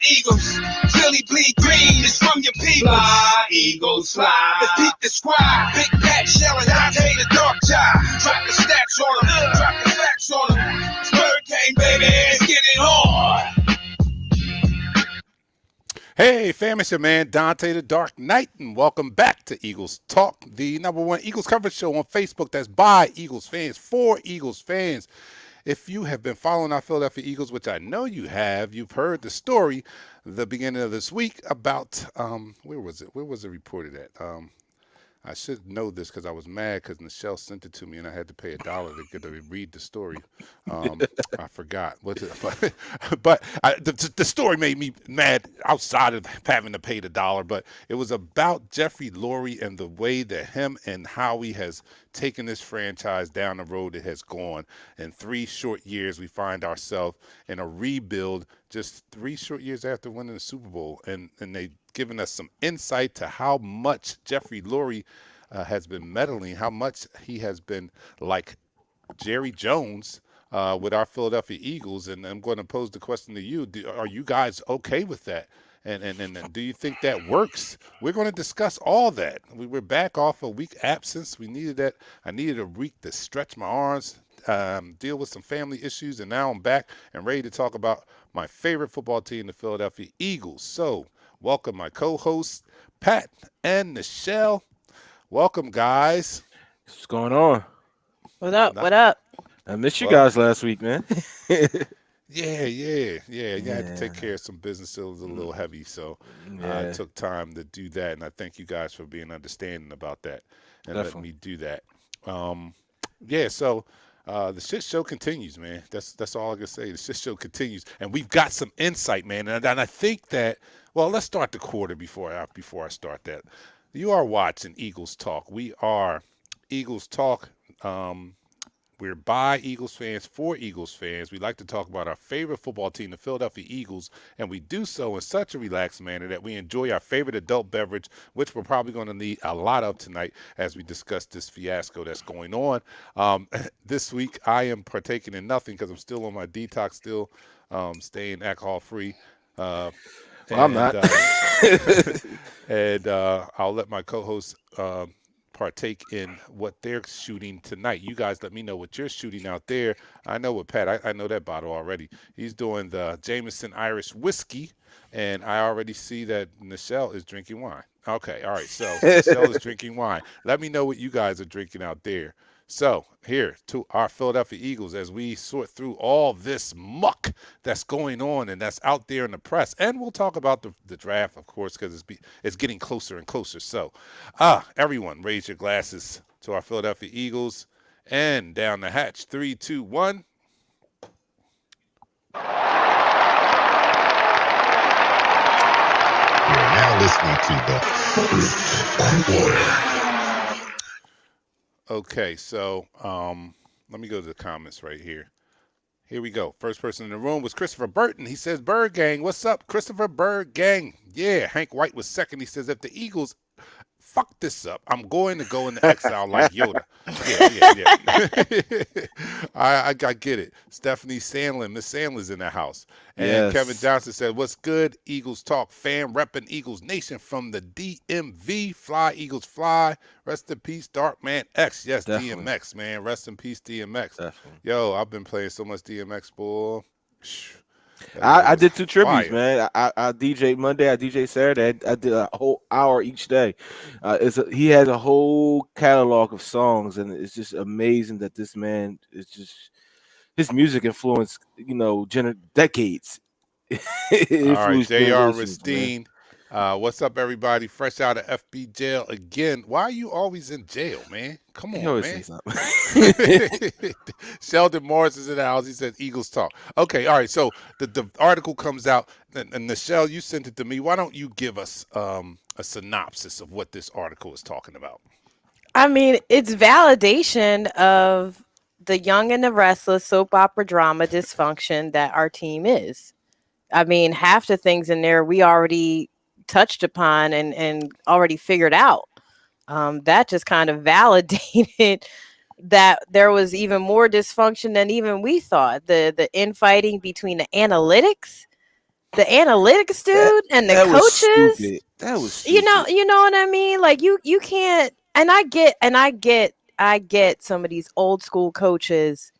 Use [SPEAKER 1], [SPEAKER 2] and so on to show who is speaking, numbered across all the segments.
[SPEAKER 1] Eagles, Philly bleed green, it's from your people. Fly, Eagles, fly. Defeat the squad, Big Pat, Shell, and Dante the Dark Child. Drop the stats on them, drop the facts on them. It's Bird Game, baby, let's get it on.
[SPEAKER 2] Hey, fam, it's your man Dante the Dark Knight, and welcome back to Eagles Talk, the #1 Eagles coverage show on Facebook that's by Eagles fans, for Eagles fans. If you have been following our Philadelphia Eagles, which I know you have, you've heard the story the beginning of this week about, where was it? Where was it reported at? I should know this because I was mad because Michelle sent it to me and I had to pay $1 to get to read the story. I forgot. But the story made me mad outside of having to pay the $1. But it was about Jeffrey Lurie and the way that him and Howie has taken this franchise down the road it has gone. In 3 short years, we find ourselves in a rebuild just 3 short years after winning the Super Bowl. And they given us some insight to how much Jeffrey Lurie has been meddling, how much he has been like Jerry Jones with our Philadelphia Eagles. And I'm going to pose the question to you. Are you guys okay with that? And do you think that works? We're going to discuss all that. We're back off a week absence. We needed that. I needed a week to stretch my arms, deal with some family issues, and now I'm back and ready to talk about my favorite football team, the Philadelphia Eagles. So welcome my co-hosts, Pat and Nichelle. Welcome, guys.
[SPEAKER 3] What's going on?
[SPEAKER 4] What up? What up?
[SPEAKER 3] I missed you guys last week, man.
[SPEAKER 2] Yeah. You had to take care of some business. It was a little heavy, so I took time to do that, and I thank you guys for being understanding about that and letting me do that. So the shit show continues, man. That's all I can say. The shit show continues, and we've got some insight, man. And I think that, well, let's start the quarter before I start that. You are watching Eagles Talk. We are Eagles Talk. We're by Eagles fans, for Eagles fans. We like to talk about our favorite football team, the Philadelphia Eagles, and we do so in such a relaxed manner that we enjoy our favorite adult beverage, which we're probably going to need a lot of tonight as we discuss this fiasco that's going on. This week, I am partaking in nothing because I'm still on my detox, still staying alcohol-free.
[SPEAKER 3] I'm not.
[SPEAKER 2] And I'll let my co-hosts partake in what they're shooting tonight. You guys let me know what you're shooting out there. I know what Pat, I know that bottle already. He's doing the Jameson Irish whiskey, and I already see that Nichelle is drinking wine. Okay, all right, so Nichelle is drinking wine. Let me know what you guys are drinking out there. So here to our Philadelphia Eagles as we sort through all this muck that's going on and that's out there in the press. And we'll talk about the draft, of course, because it's getting closer and closer. So everyone raise your glasses to our Philadelphia Eagles and down the hatch. 3, 2, 1.
[SPEAKER 5] You're now listening to the first quarter.
[SPEAKER 2] Okay, so let me go to the comments right here. Here we go. First person in the room was Christopher Burton. He says, Bird Gang, what's up, Christopher Bird Gang? Yeah, Hank White was second. He says, if the Eagles fuck this up, I'm going to go into exile like Yoda. Yeah. I get it. Stephanie Sandlin, Miss Sandlin's in the house. And
[SPEAKER 3] Yes.
[SPEAKER 2] Kevin Johnson said, what's good? Eagles Talk fan, repping Eagles Nation from the DMV. Fly, Eagles fly. Rest in peace, Darkman X. Yes,
[SPEAKER 3] Definitely.
[SPEAKER 2] DMX, man. Rest in peace, DMX.
[SPEAKER 3] Definitely.
[SPEAKER 2] Yo, I've been playing so much DMX, boy.
[SPEAKER 3] I did 2 tributes,
[SPEAKER 2] fire.
[SPEAKER 3] man. I DJ Monday, I DJ Saturday. I did a whole hour each day. He has a whole catalog of songs, and it's just amazing that this man is just his music influenced, decades.
[SPEAKER 2] All right,
[SPEAKER 3] Influenced
[SPEAKER 2] J.R.
[SPEAKER 3] generations, man.
[SPEAKER 2] Ristine. What's up, everybody? Fresh out of FB jail again. Why are you always in jail, man? Come
[SPEAKER 3] He
[SPEAKER 2] on,
[SPEAKER 3] always
[SPEAKER 2] man.
[SPEAKER 3] say something.
[SPEAKER 2] Sheldon Morris is in the house. He said Eagles Talk. Okay, all right. So the article comes out, and Nichelle, you sent it to me. Why don't you give us a synopsis of what this article is talking about?
[SPEAKER 4] I mean, it's validation of the Young and the Restless soap opera drama dysfunction that our team is. I mean, half the things in there we already touched upon and already figured out. That just kind of validated that there was even more dysfunction than even we thought. The infighting between the analytics the analytics
[SPEAKER 3] That
[SPEAKER 4] dude and the
[SPEAKER 3] that was
[SPEAKER 4] coaches.
[SPEAKER 3] stupid. That was
[SPEAKER 4] You
[SPEAKER 3] stupid.
[SPEAKER 4] know, you know what I mean? Like you can't. And I get some of these old school coaches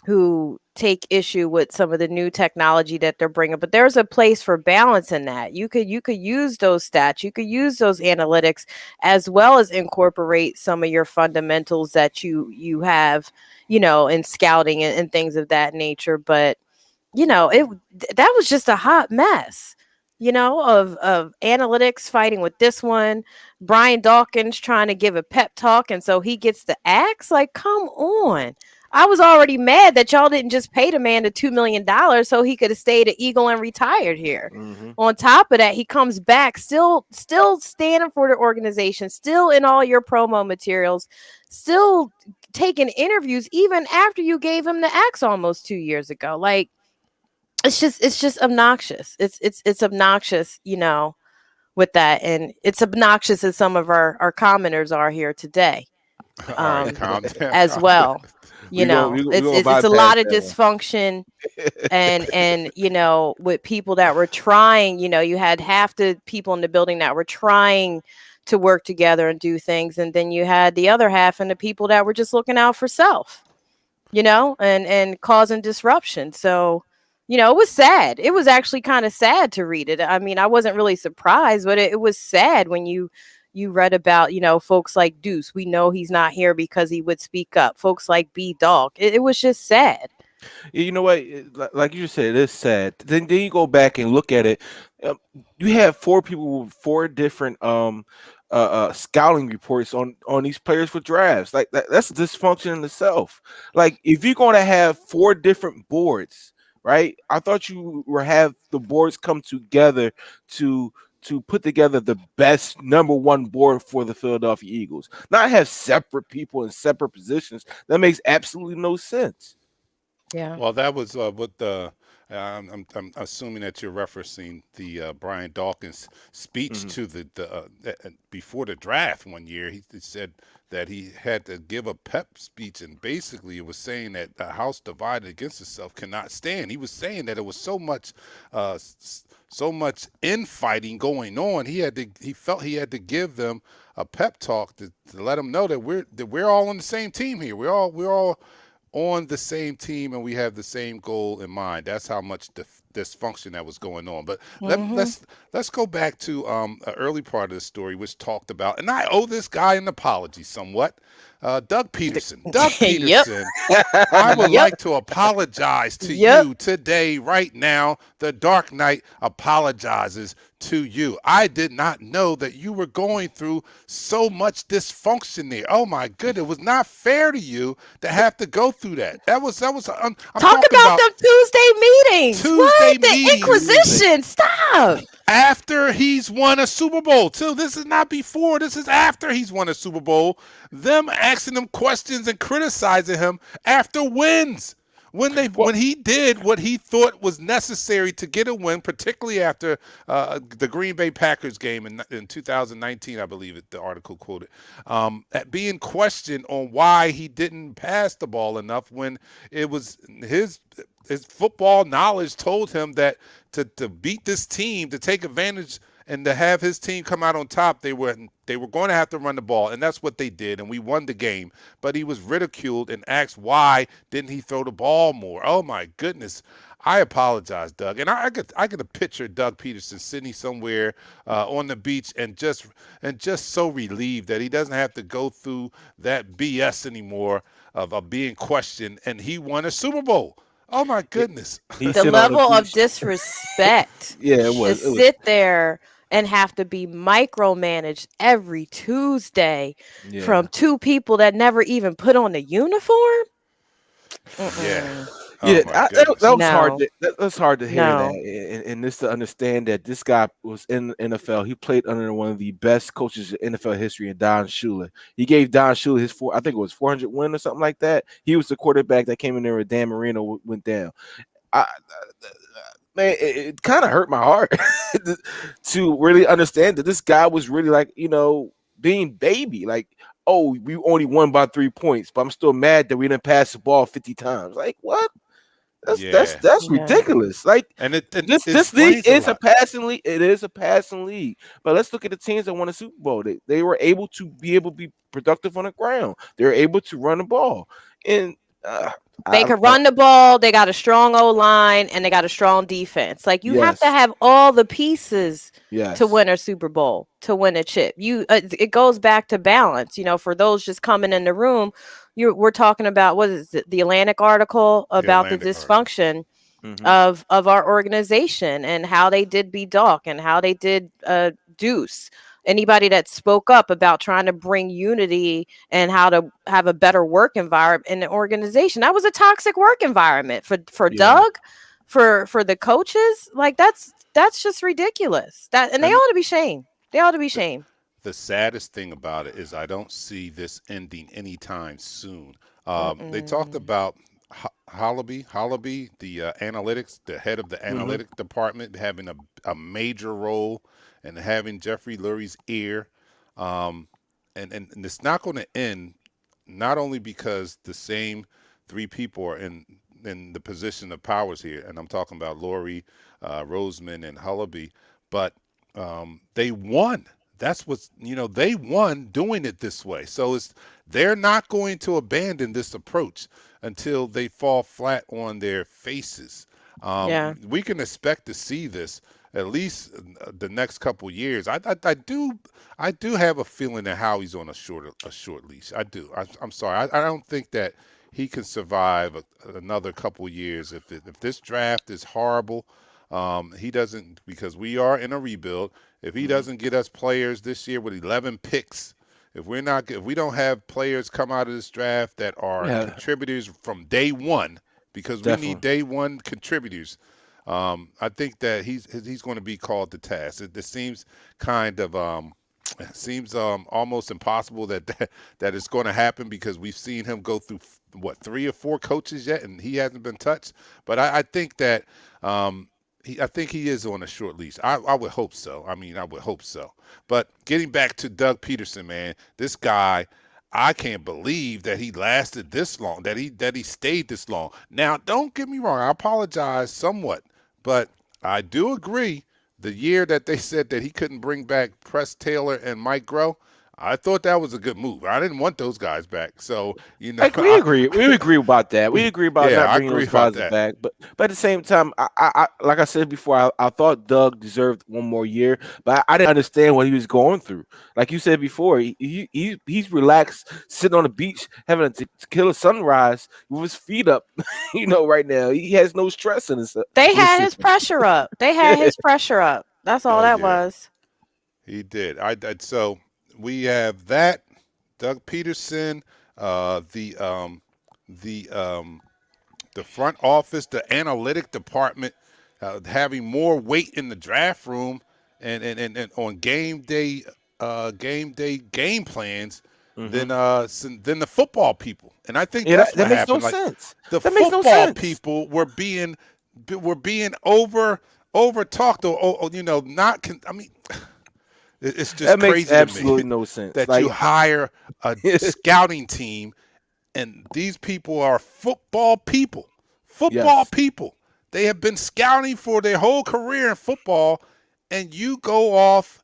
[SPEAKER 4] who take issue with some of the new technology that they're bringing, but there's a place for balance in that. You could use those stats, you could use those analytics, as well as incorporate some of your fundamentals that you have, in scouting and things of that nature. But that was just a hot mess, of analytics fighting with this one. Brian Dawkins trying to give a pep talk, and so he gets the axe. Like, come on. I was already mad that y'all didn't just pay the man the $2 million so he could have stayed at Eagle and retired here.
[SPEAKER 3] Hmm.
[SPEAKER 4] On top of that, he comes back still standing for the organization, still in all your promo materials, still taking interviews even after you gave him the axe almost 2 years ago. Like, it's just obnoxious. It's obnoxious, with that, and it's obnoxious as some of our commenters are here today,
[SPEAKER 2] All right,
[SPEAKER 4] um,
[SPEAKER 2] calm down,
[SPEAKER 4] as
[SPEAKER 2] calm
[SPEAKER 4] well.
[SPEAKER 3] We go we, we
[SPEAKER 4] It's
[SPEAKER 3] gonna
[SPEAKER 4] it's a
[SPEAKER 3] bypass
[SPEAKER 4] lot of
[SPEAKER 3] that one.
[SPEAKER 4] dysfunction, and with people that were trying. You had half the people in the building that were trying to work together and do things, and then you had the other half and the people that were just looking out for self, and causing disruption. So, it was sad. It was actually kind of sad to read it. I mean, I wasn't really surprised, but it was sad when you read about, folks like Deuce. We know he's not here because he would speak up. Folks like B Dog. It was just sad.
[SPEAKER 3] You know what? Like you just said, it is sad. Then you go back and look at it. Um, you have four people with four different scouting reports on these players for drafts. Like that's dysfunction in itself. Like if you're going to have four different boards, right? I thought you were have the boards come together to put together the best number one board for the Philadelphia Eagles, not have separate people in separate positions. That makes absolutely no sense.
[SPEAKER 4] Yeah.
[SPEAKER 2] Well, that was what the. I'm assuming that you're referencing the Brian Dawkins speech
[SPEAKER 3] Mhm.
[SPEAKER 2] to before the draft one year. He said that he had to give a pep speech, and basically it was saying that the house divided against itself cannot stand. He was saying that it was so much infighting going on. He felt he had to give them a pep talk to let them know that we're all on the same team here. We're all on the same team and we have the same goal in mind. That's how much dysfunction that was going on. But
[SPEAKER 4] Hmm.
[SPEAKER 2] let's go back to an early part of the story, which talked about, and I owe this guy an apology somewhat. Doug Peterson. Doug
[SPEAKER 4] Yep.
[SPEAKER 2] Peterson, I would
[SPEAKER 4] Yep.
[SPEAKER 2] like to apologize to
[SPEAKER 4] Yep.
[SPEAKER 2] you today, right now. The Dark Knight apologizes to you. I did not know that you were going through so much dysfunction there. Oh my goodness, it was not fair to you to have to go through that. I'm
[SPEAKER 4] Talk
[SPEAKER 2] talking
[SPEAKER 4] about
[SPEAKER 2] about
[SPEAKER 4] them Tuesday meetings.
[SPEAKER 2] Tuesday
[SPEAKER 4] What? The
[SPEAKER 2] meetings
[SPEAKER 4] Inquisition. Stop.
[SPEAKER 2] after he's won a Super Bowl. Too. This is not before. This is after he's won a Super Bowl. Them asking him questions and criticizing him after wins.
[SPEAKER 3] Well,
[SPEAKER 2] When he did what he thought was necessary to get a win, particularly after the Green Bay Packers game in 2019, I believe the article quoted, at being questioned on why he didn't pass the ball enough when it was his football knowledge told him that to beat this team, to take advantage and to have his team come out on top, they were going to have to run the ball, and that's what they did, and we won the game. But he was ridiculed and asked why didn't he throw the ball more. Oh my goodness. I apologize, Doug, and I get a picture of Doug Peterson sitting somewhere on the beach and just so relieved that he doesn't have to go through that BS anymore of being questioned, and he won a Super Bowl. Oh my
[SPEAKER 3] he,
[SPEAKER 2] goodness.
[SPEAKER 3] he's
[SPEAKER 4] The
[SPEAKER 3] sitting on the
[SPEAKER 4] level of
[SPEAKER 3] beach.
[SPEAKER 4] disrespect
[SPEAKER 3] Yeah, it
[SPEAKER 4] to
[SPEAKER 3] was. It was.
[SPEAKER 4] sit there and have to be micromanaged every Tuesday
[SPEAKER 3] Yeah.
[SPEAKER 4] from two people that never even put on the uniform.
[SPEAKER 2] Yeah.
[SPEAKER 4] Mm-mm.
[SPEAKER 2] Oh
[SPEAKER 3] Yeah,
[SPEAKER 2] my
[SPEAKER 3] that
[SPEAKER 2] goodness.
[SPEAKER 3] was hard.
[SPEAKER 4] No,
[SPEAKER 3] That was hard to hear that,
[SPEAKER 4] no.
[SPEAKER 3] and this to understand that this guy was in the NFL. He played under one of the best coaches in NFL history, in Don Shula. He gave Don Shula his I think it was 400 win or something like that. He was the quarterback that came in there with Dan Marino went down. I, man, it kind of hurt my heart to really understand that this guy was really like being baby, like. Oh, we only won by 3 points, but I'm still mad that we didn't pass the ball 50 times. Like what?
[SPEAKER 2] Yeah,
[SPEAKER 3] That's
[SPEAKER 4] Yeah.
[SPEAKER 3] ridiculous. Like
[SPEAKER 2] and it
[SPEAKER 3] this league
[SPEAKER 2] explains a
[SPEAKER 3] is a
[SPEAKER 2] lot.
[SPEAKER 3] passing league. It is a passing league. But let's look at the teams that won the Super Bowl. They were able to be productive on the ground. They're able to run the ball. And uh,
[SPEAKER 4] They
[SPEAKER 3] I,
[SPEAKER 4] could
[SPEAKER 3] I
[SPEAKER 4] run the ball. They got a strong O line and they got a strong defense. Like you have to
[SPEAKER 3] yes,
[SPEAKER 4] have all the pieces to
[SPEAKER 3] yes.
[SPEAKER 4] win a Super Bowl, to win a chip. It goes back to balance. For those just coming in the room, we're talking about what is it, the Atlantic article
[SPEAKER 2] The
[SPEAKER 4] about the
[SPEAKER 2] Atlantic article.
[SPEAKER 4] dysfunction
[SPEAKER 3] Hmm.
[SPEAKER 4] of our organization and how they did B Doc and how they did Deuce. Anybody that spoke up about trying to bring unity and how to have a better work environment in the organization. That was a toxic work environment for
[SPEAKER 3] Yeah.
[SPEAKER 4] Doug, for the coaches. Like that's just ridiculous. And they
[SPEAKER 2] And
[SPEAKER 4] ought to be shamed. They ought to be
[SPEAKER 2] the,
[SPEAKER 4] shamed.
[SPEAKER 2] the saddest thing about it is I don't see this ending anytime soon. They talked
[SPEAKER 4] Mm-mm.
[SPEAKER 2] about Hollaby, the analytics, the head of the
[SPEAKER 3] Hmm.
[SPEAKER 2] analytic department, having a major role and having Jeffrey Lurie's ear. Um, and it's not going to end, not only because the same three people are in the position of powers here, and I'm talking about Lurie, Roseman, and Hullaby, but they won. That's what's they won doing it this way. So they're not going to abandon this approach until they fall flat on their faces.
[SPEAKER 4] Yeah.
[SPEAKER 2] We can expect to see this at least the next couple years. I do have a feeling that Howie's on a short leash. I do. I'm sorry. I don't think that he can survive another couple years if this draft is horrible. He doesn't, because we are in a rebuild. If he
[SPEAKER 3] Hmm.
[SPEAKER 2] doesn't get us players this year with 11 picks, if we don't have players come out of this draft that are
[SPEAKER 3] Yeah,
[SPEAKER 2] contributors from day one, because we need
[SPEAKER 3] definitely.
[SPEAKER 2] day one contributors, I think that he's going to be called to task. It seems kind of seems almost impossible that it's going to happen, because we've seen him go through what, 3 or 4 coaches yet, and he hasn't been touched. But I think that um, I think he is on a short leash. I would hope so. I mean, I would hope so. But getting back to Doug Peterson, man, this guy, I can't believe that he lasted this long, that he stayed this long. Now, don't get me wrong. I apologize somewhat, but I do agree. The year that they said that he couldn't bring back Press Taylor and Mike Groh, I thought that was a good move. I didn't want those guys back. So,
[SPEAKER 3] Like we agree, we agree about that. We agree about
[SPEAKER 2] yeah,
[SPEAKER 3] not
[SPEAKER 2] I
[SPEAKER 3] bringing
[SPEAKER 2] agree
[SPEAKER 3] those
[SPEAKER 2] about
[SPEAKER 3] guys
[SPEAKER 2] that.
[SPEAKER 3] back, but at the same time, I like I said before, I thought Doug deserved one more year, but I didn't understand what he was going through. Like you said before, he's relaxed, sitting on the beach, having a tequila sunrise with his feet up. Right now he has no stress
[SPEAKER 4] They
[SPEAKER 3] in his
[SPEAKER 4] had his
[SPEAKER 3] system.
[SPEAKER 4] pressure up. They had
[SPEAKER 3] Yeah.
[SPEAKER 4] his pressure up. That's all
[SPEAKER 2] Oh
[SPEAKER 4] that
[SPEAKER 2] yeah,
[SPEAKER 4] was.
[SPEAKER 2] he did. So we have that Doug Peterson, the the front office, the analytic department, having more weight in the draft room and on game day game plans
[SPEAKER 3] Hmm.
[SPEAKER 2] than the football people. And I think
[SPEAKER 3] Yeah,
[SPEAKER 2] that's
[SPEAKER 3] that
[SPEAKER 2] what
[SPEAKER 3] makes no
[SPEAKER 2] happened. Like
[SPEAKER 3] sense.
[SPEAKER 2] the
[SPEAKER 3] That makes no
[SPEAKER 2] football
[SPEAKER 3] sense.
[SPEAKER 2] people were being over talked, or not. I mean, it's just
[SPEAKER 3] That makes
[SPEAKER 2] crazy to me
[SPEAKER 3] absolutely no sense.
[SPEAKER 2] that you
[SPEAKER 3] Like,
[SPEAKER 2] hire a scouting team, and these people are football people. Football
[SPEAKER 3] yes,
[SPEAKER 2] people. They have been scouting for their whole career in football, and you go off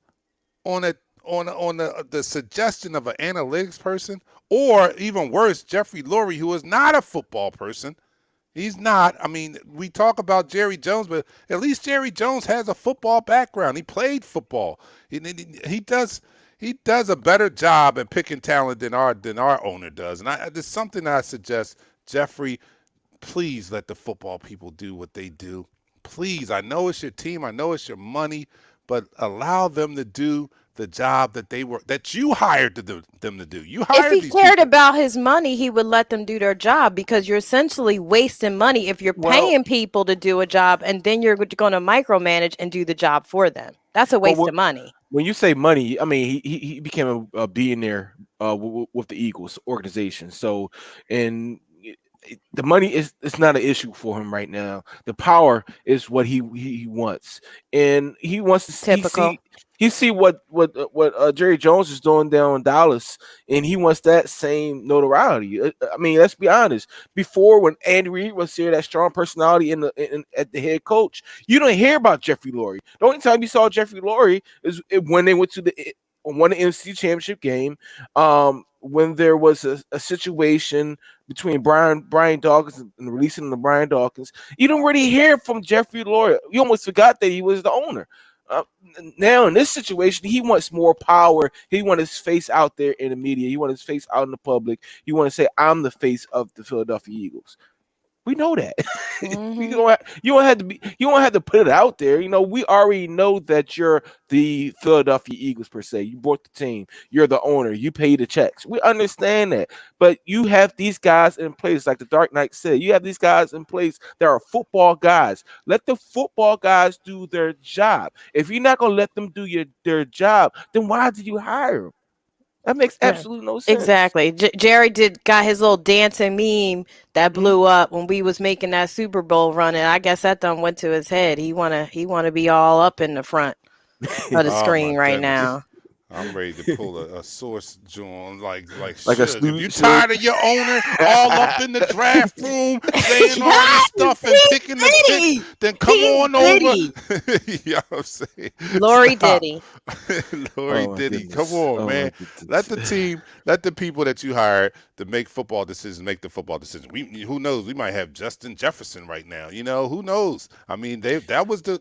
[SPEAKER 2] on the suggestion of an analytics person, or even worse, Jeffrey Lurie, who is not a football person. He's not. I mean, we talk about Jerry Jones, but at least Jerry Jones has a football background. He played football. He does a better job at picking talent than our owner does. And there's something that I suggest, Jeffrey, please let the football people do what they do. Please, I know it's your team, I know it's your money, but allow them to do the job that you hired them to do. You
[SPEAKER 4] If
[SPEAKER 2] hired
[SPEAKER 4] he
[SPEAKER 2] these
[SPEAKER 4] cared
[SPEAKER 2] people.
[SPEAKER 4] about his money, he would let them do their job, because you're essentially wasting money if you're
[SPEAKER 3] well,
[SPEAKER 4] paying people to do a job and then you're going to micromanage and do the job for them. That's a
[SPEAKER 3] well,
[SPEAKER 4] waste of money.
[SPEAKER 3] when you say money, I mean he became a billionaire with the Eagles organization. So, and the money is it's not an issue for him right now. The power is what he wants, and he wants to
[SPEAKER 4] Typical.
[SPEAKER 3] he see what Jerry Jones is doing down in Dallas, and he wants that same notoriety. I mean, let's be honest. Before, when Andy Reid was here, that strong personality at the head coach, you don't hear about Jeffrey Lurie. The only time you saw Jeffrey Lurie is when they went to the won the NFC Championship game. When there was a situation between Brian Dawkins and releasing the Brian Dawkins, you don't really hear from Jeffrey Lurie. You almost forgot that he was the owner. Uh, Now in this situation, he wants more power. He wants his face out there in the media. He wants his face out in the public. He wants to say, "I'm the face of the Philadelphia Eagles." We know that.
[SPEAKER 4] Hmm.
[SPEAKER 3] You don't have to be you don't have to put it out there. We already know that you're the Philadelphia Eagles per se. You bought the team. You're the owner. You pay the checks. We understand that. But you have these guys in place, like the Dark Knight said. You have these guys in place that are football guys. Let the football guys do their job. If you're not gonna let them do their job, then why did you hire them? That makes
[SPEAKER 4] Yeah.
[SPEAKER 3] absolutely no sense.
[SPEAKER 4] Exactly. Jerry got his little dancing meme that
[SPEAKER 3] Mhm.
[SPEAKER 4] blew up when we was making that Super Bowl run, and I guess that done went to his head. He wanna be all up in the front of the
[SPEAKER 2] Oh my
[SPEAKER 4] screen right
[SPEAKER 2] goodness.
[SPEAKER 4] now.
[SPEAKER 2] I'm ready to pull a source joint like
[SPEAKER 3] Like a
[SPEAKER 2] Suge. If you
[SPEAKER 3] snooze should.
[SPEAKER 2] tired of your owner all up in the draft room saying all this stuff and
[SPEAKER 4] He's
[SPEAKER 2] picking the picks,
[SPEAKER 4] Diddy.
[SPEAKER 2] then come
[SPEAKER 4] He's
[SPEAKER 2] on over.
[SPEAKER 4] Diddy.
[SPEAKER 2] You know what I'm saying?
[SPEAKER 4] Lori
[SPEAKER 2] Stop.
[SPEAKER 4] Diddy.
[SPEAKER 2] Lori
[SPEAKER 3] Oh my
[SPEAKER 2] Diddy, come
[SPEAKER 3] goodness.
[SPEAKER 2] on,
[SPEAKER 3] Oh my
[SPEAKER 2] man. Let
[SPEAKER 3] goodness.
[SPEAKER 2] the team, let the people that you hired to make football decisions make the football decisions. Who knows? We might have Justin Jefferson right now. Who knows? I mean, that was the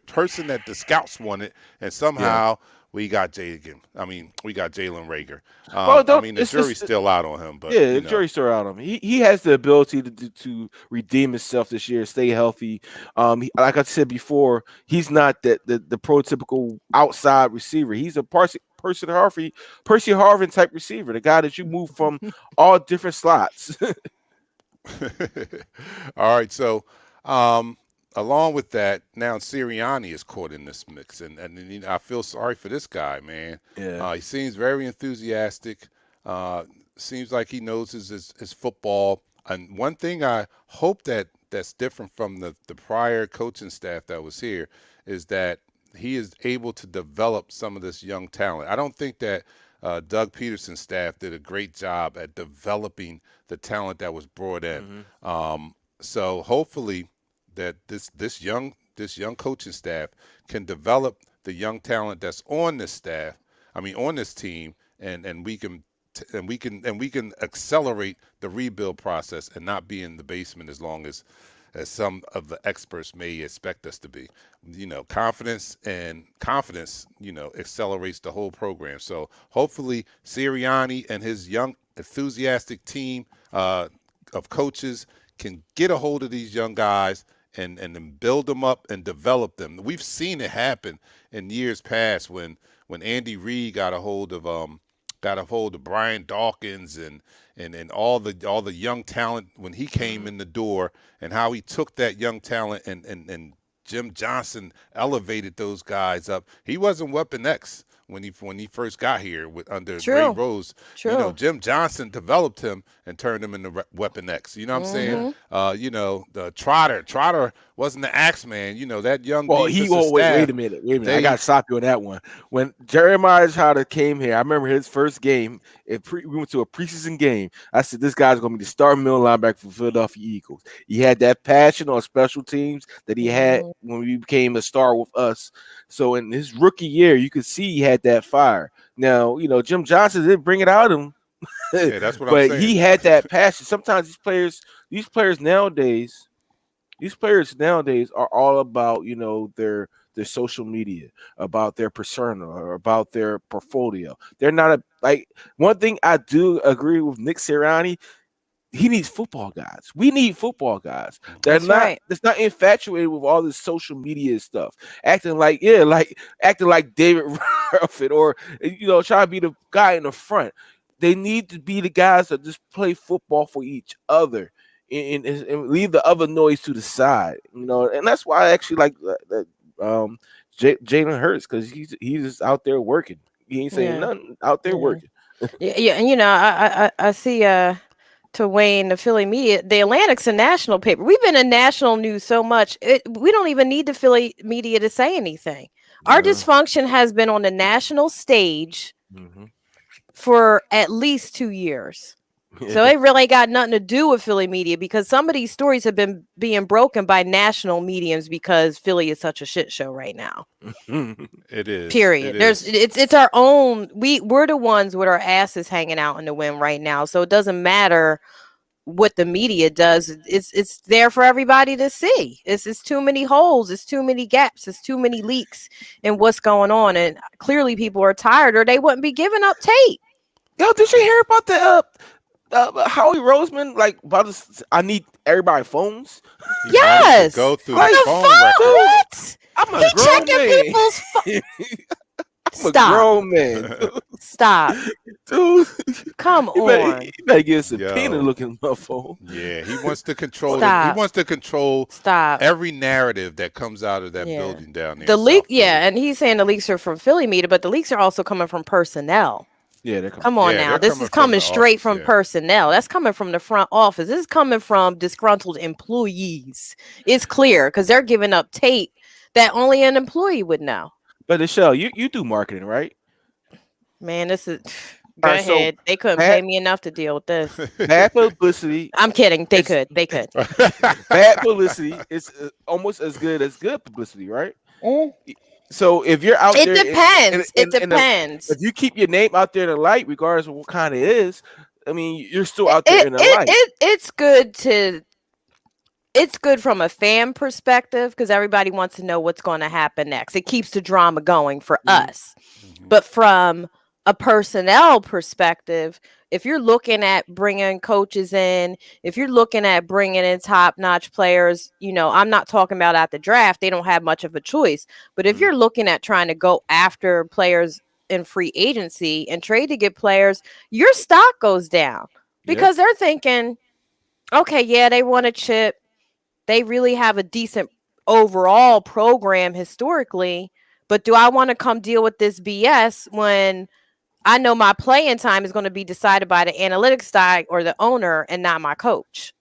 [SPEAKER 2] person that the scouts wanted, and
[SPEAKER 3] Yeah.
[SPEAKER 2] somehow we got Jalen Rager.
[SPEAKER 3] Well,
[SPEAKER 2] I
[SPEAKER 3] don't
[SPEAKER 2] mean, the
[SPEAKER 3] it's
[SPEAKER 2] jury's still out on him, but
[SPEAKER 3] yeah, the jury's still out on him. He has the ability to redeem himself this year, stay healthy. Like I said before, he's not the prototypical outside receiver. He's a Percy Harvin type receiver, the guy that you move from all different slots.
[SPEAKER 2] All right, so um, along with that, now Sirianni is caught in this mix, and I feel sorry for this guy, man.
[SPEAKER 3] Yeah.
[SPEAKER 2] He seems very enthusiastic. Uh, Seems like he knows his football. And one thing I hope that's different from the prior coaching staff that was here is that he is able to develop some of this young talent. I don't think that Doug Peterson's staff did a great job at developing the talent that was brought in.
[SPEAKER 3] Hmm.
[SPEAKER 2] So hopefully that this young coaching staff can develop the young talent that's on this staff. I mean, on this team, and we can accelerate the rebuild process and not be in the basement as long as some of the experts may expect us to be. Confidence, accelerates the whole program. So hopefully Sirianni and his young enthusiastic team of coaches can get a hold of these young guys and then build them up and develop them. We've seen it happen in years past when Andy Reid got a hold of Brian Dawkins and all the young talent when he came
[SPEAKER 3] Hmm.
[SPEAKER 2] in the door, and how he took that young talent and Jim Johnson elevated those guys up. He wasn't Weapon X when he first got here under Ray
[SPEAKER 4] True.
[SPEAKER 2] Rose.
[SPEAKER 4] True.
[SPEAKER 2] Jim Johnson developed him and turned him into Weapon X. You know what I'm saying?
[SPEAKER 3] Yeah.
[SPEAKER 4] Hmm.
[SPEAKER 2] The Trotter wasn't the Axe Man. That young
[SPEAKER 3] Well,
[SPEAKER 2] defensive
[SPEAKER 3] wait
[SPEAKER 2] staff.
[SPEAKER 3] a minute, wait a minute. I got
[SPEAKER 2] They
[SPEAKER 3] to stop you on that one. When Jeremiah Trotter came here, I remember his first game. We went to a preseason game. I said, this guy's going to be the starting middle linebacker for Philadelphia Eagles. He had that passion on special teams that he had
[SPEAKER 4] Hmm.
[SPEAKER 3] when he became a star with us. So in his rookie year, you could see he had that fire. Now, Jim Johnson didn't bring it out of him,
[SPEAKER 2] Yeah, that's what I'm
[SPEAKER 3] but
[SPEAKER 2] saying.
[SPEAKER 3] he had that passion. Sometimes these players nowadays, are all about their social media, about their persona, or about their portfolio. They're not like one thing I do agree with Nick Sirianni. He needs football guys. We need football guys. They're
[SPEAKER 4] That's
[SPEAKER 3] not
[SPEAKER 4] right.
[SPEAKER 3] that's not infatuated with all this social media stuff. Acting like David Ruffin, or trying to be the guy in the front. They need to be the guys that just play football for each other, and leave the other noise to the side. And that's why I actually like Jalen Hurts, because he's just out there working. He ain't saying
[SPEAKER 4] Yeah.
[SPEAKER 3] nothing, out there
[SPEAKER 4] Yeah.
[SPEAKER 3] working.
[SPEAKER 4] Yeah. Yeah. And I see. to Wayne, the Philly media, the Atlantic's a national paper. We've been in national news so much, we don't even need the Philly media to say anything. Our dysfunction has been on the national stage for at least 2 years. So it really ain't got nothing to do with Philly media, because some of these stories have been being broken by national mediums because Philly is such a shit show right now.
[SPEAKER 2] It is.
[SPEAKER 4] Period. It's our own. We're the ones with our asses hanging out in the wind right now. So it doesn't matter what the media does. It's there for everybody to see. It's too many holes. It's too many gaps. It's too many leaks in what's going on. And clearly people are tired, or they wouldn't be giving up tape.
[SPEAKER 3] Yo, did you hear about the Howie Roseman? Like, about this, I need everybody phones.
[SPEAKER 4] Yes.
[SPEAKER 2] Go through
[SPEAKER 4] On
[SPEAKER 2] the
[SPEAKER 4] the
[SPEAKER 2] phone
[SPEAKER 4] phone?
[SPEAKER 2] record.
[SPEAKER 4] What?
[SPEAKER 3] I'm a
[SPEAKER 4] He
[SPEAKER 3] grown
[SPEAKER 4] checking
[SPEAKER 3] man.
[SPEAKER 4] people's phone.
[SPEAKER 3] I'm a
[SPEAKER 4] Stop.
[SPEAKER 3] grown man, dude.
[SPEAKER 4] Stop.
[SPEAKER 3] Dude,
[SPEAKER 4] Come on.
[SPEAKER 3] you better get a subpoena
[SPEAKER 2] Yo.
[SPEAKER 3] looking at my phone.
[SPEAKER 2] Yeah, he wants to control.
[SPEAKER 4] Stop.
[SPEAKER 2] He wants to control
[SPEAKER 4] Stop.
[SPEAKER 2] every narrative that comes out of that
[SPEAKER 4] Yeah.
[SPEAKER 2] building down there.
[SPEAKER 4] The
[SPEAKER 2] in
[SPEAKER 4] leak,
[SPEAKER 2] South Philly.
[SPEAKER 4] yeah, and he's saying the leaks are from Philly media, but the leaks are also coming from personnel.
[SPEAKER 3] Yeah, they're coming.
[SPEAKER 4] Come on
[SPEAKER 2] Yeah,
[SPEAKER 4] now.
[SPEAKER 2] they're
[SPEAKER 4] This
[SPEAKER 2] coming
[SPEAKER 4] is
[SPEAKER 2] from
[SPEAKER 4] coming
[SPEAKER 2] the
[SPEAKER 4] straight
[SPEAKER 2] office,
[SPEAKER 4] from
[SPEAKER 2] yeah.
[SPEAKER 4] personnel. That's coming from the front office. This is coming from disgruntled employees. It's clear because they're giving up tape that only an employee would know.
[SPEAKER 3] But Michelle, you do marketing, right?
[SPEAKER 4] Man, this is. Go
[SPEAKER 3] Alright, so
[SPEAKER 4] ahead. They couldn't
[SPEAKER 3] bad-
[SPEAKER 4] pay me enough to deal with this.
[SPEAKER 3] Bad publicity.
[SPEAKER 4] I'm kidding. They
[SPEAKER 3] It's-
[SPEAKER 4] could. They could.
[SPEAKER 3] Bad publicity is almost as good as good publicity, right? So if you're out
[SPEAKER 4] It
[SPEAKER 3] there,
[SPEAKER 4] depends.
[SPEAKER 3] in
[SPEAKER 4] It
[SPEAKER 3] the-
[SPEAKER 4] depends.
[SPEAKER 3] if you keep your name out there in the light, regardless of what kind it is, I mean, you're still out there in the light.
[SPEAKER 4] It's good to. It's good from a fan perspective because everybody wants to know what's going to happen next. It keeps the drama going for us. But from a personnel perspective, if you're looking at bringing coaches in, if you're looking at bringing in top-notch players, I'm not talking about at the draft. They don't have much of a choice. But if you're looking at trying to go after players in free agency and trade to get players, your stock goes down because they're thinking, okay, yeah, they want a chip. They really have a decent overall program historically, but do I want to come deal with this BS when I know my playing time is going to be decided by the analytics side or the owner and not my coach?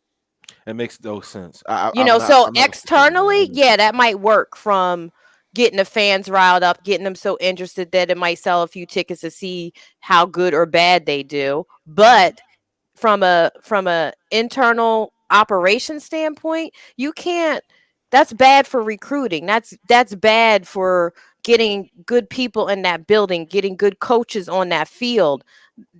[SPEAKER 3] It makes no sense.
[SPEAKER 4] So externally, yeah, that might work from getting the fans riled up, getting them so interested that it might sell a few tickets to see how good or bad they do. But from a internal operation standpoint, you can't. That's bad for recruiting. That's bad for getting good people in that building, getting good coaches on that field.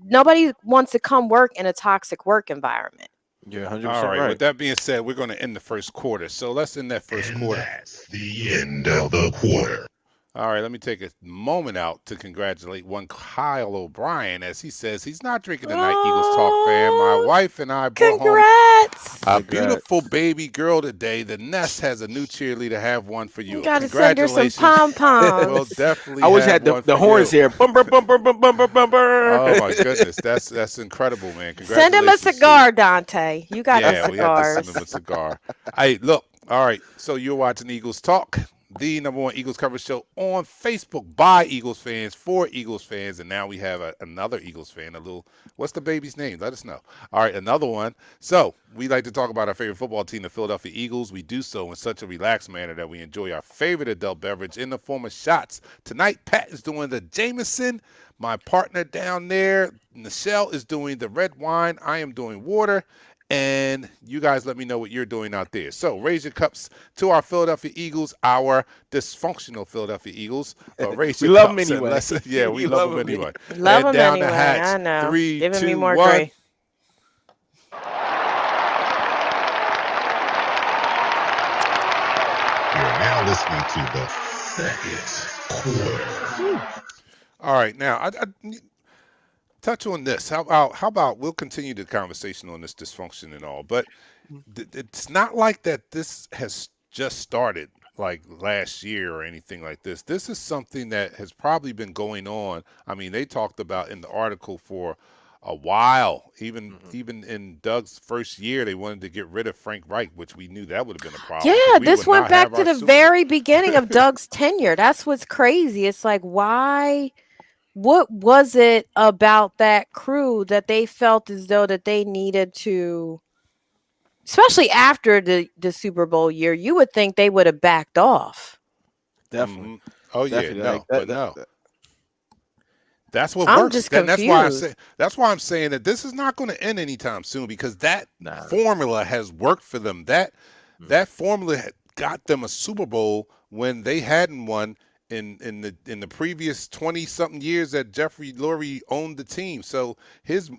[SPEAKER 4] Nobody wants to come work in a toxic work environment.
[SPEAKER 3] You're 100%
[SPEAKER 2] All right.
[SPEAKER 3] right.
[SPEAKER 2] With that being said, we're going to end the first quarter. So let's end that first
[SPEAKER 5] And
[SPEAKER 2] quarter.
[SPEAKER 5] that's the end of the quarter.
[SPEAKER 2] All right, let me take a moment out to congratulate one Kyle O'Brien as he says he's not drinking tonight, Eagles Talk fan. My wife and I brought
[SPEAKER 4] Congrats!
[SPEAKER 2] home a beautiful baby girl today. The Nest has a new cheerleader. Have one for you.
[SPEAKER 4] You gotta send her some
[SPEAKER 2] Congratulations.
[SPEAKER 4] pom-poms.
[SPEAKER 2] We'll definitely
[SPEAKER 3] I always
[SPEAKER 2] have
[SPEAKER 3] had
[SPEAKER 2] one
[SPEAKER 3] the
[SPEAKER 2] for
[SPEAKER 3] horns
[SPEAKER 2] you.
[SPEAKER 3] here. Bumper, bumper, bumper, bumper, bumper.
[SPEAKER 2] Oh my goodness, that's incredible, man.
[SPEAKER 4] Send him a
[SPEAKER 2] Congratulations to
[SPEAKER 4] cigar, Dante. You got the
[SPEAKER 2] Yeah, we have to
[SPEAKER 4] cigars.
[SPEAKER 2] send him a cigar. Hey, look. All right. So you're watching Eagles Talk, the #1 Eagles coverage show on Facebook by Eagles fans for Eagles fans, and now we have another Eagles fan. What's the baby's name? Let us know. All right, another one. So we like to talk about our favorite football team, the Philadelphia Eagles. We do so in such a relaxed manner that we enjoy our favorite adult beverage in the form of shots. Tonight, Pat is doing the Jameson. My partner down there, Michelle, is doing the red wine. I am doing water. And you guys let me know what you're doing out there. So raise your cups to our Philadelphia Eagles, our dysfunctional Philadelphia Eagles. But raise
[SPEAKER 3] We
[SPEAKER 2] your
[SPEAKER 3] love 'em
[SPEAKER 2] cups and
[SPEAKER 3] anyway.
[SPEAKER 2] let's- yeah, we love them anyway.
[SPEAKER 4] Love
[SPEAKER 2] Head
[SPEAKER 4] him
[SPEAKER 2] down
[SPEAKER 4] anyway.
[SPEAKER 2] the hatch.
[SPEAKER 4] I know.
[SPEAKER 2] 3,
[SPEAKER 4] Giving
[SPEAKER 2] 2,
[SPEAKER 4] me more
[SPEAKER 2] 1.
[SPEAKER 4] gray.
[SPEAKER 5] You're now listening to the second quarter.
[SPEAKER 2] All right, now I touch on this. How about we'll continue the conversation on this dysfunction and all, but it's not like that this has just started like last year or anything like this. This is something that has probably been going on. I mean, they talked about in the article for a while. Even in Doug's first year, they wanted to get rid of Frank Reich, which we knew that would have been a problem.
[SPEAKER 4] Yeah,
[SPEAKER 2] We
[SPEAKER 4] this
[SPEAKER 2] would
[SPEAKER 4] went
[SPEAKER 2] not
[SPEAKER 4] back
[SPEAKER 2] have
[SPEAKER 4] to
[SPEAKER 2] our
[SPEAKER 4] the
[SPEAKER 2] Super Bowl.
[SPEAKER 4] very beginning of Doug's tenure. That's what's crazy. It's like, why what was it about that crew that they felt as though that they needed to, especially after the Super Bowl year, you would think they would have backed off.
[SPEAKER 3] Definitely,
[SPEAKER 2] Hmm. Oh yeah,
[SPEAKER 3] definitely. Like
[SPEAKER 2] no, but no. That's what
[SPEAKER 4] I'm
[SPEAKER 2] works.
[SPEAKER 4] just
[SPEAKER 2] That's why I
[SPEAKER 4] confused.
[SPEAKER 2] say. That's why I'm saying that this is not going to end anytime soon because that
[SPEAKER 3] nah.
[SPEAKER 2] formula has worked for them. That
[SPEAKER 3] Mm.
[SPEAKER 2] that formula got them a Super Bowl when they hadn't won in the previous 20 something years that Jeffrey Lurie owned the team. So his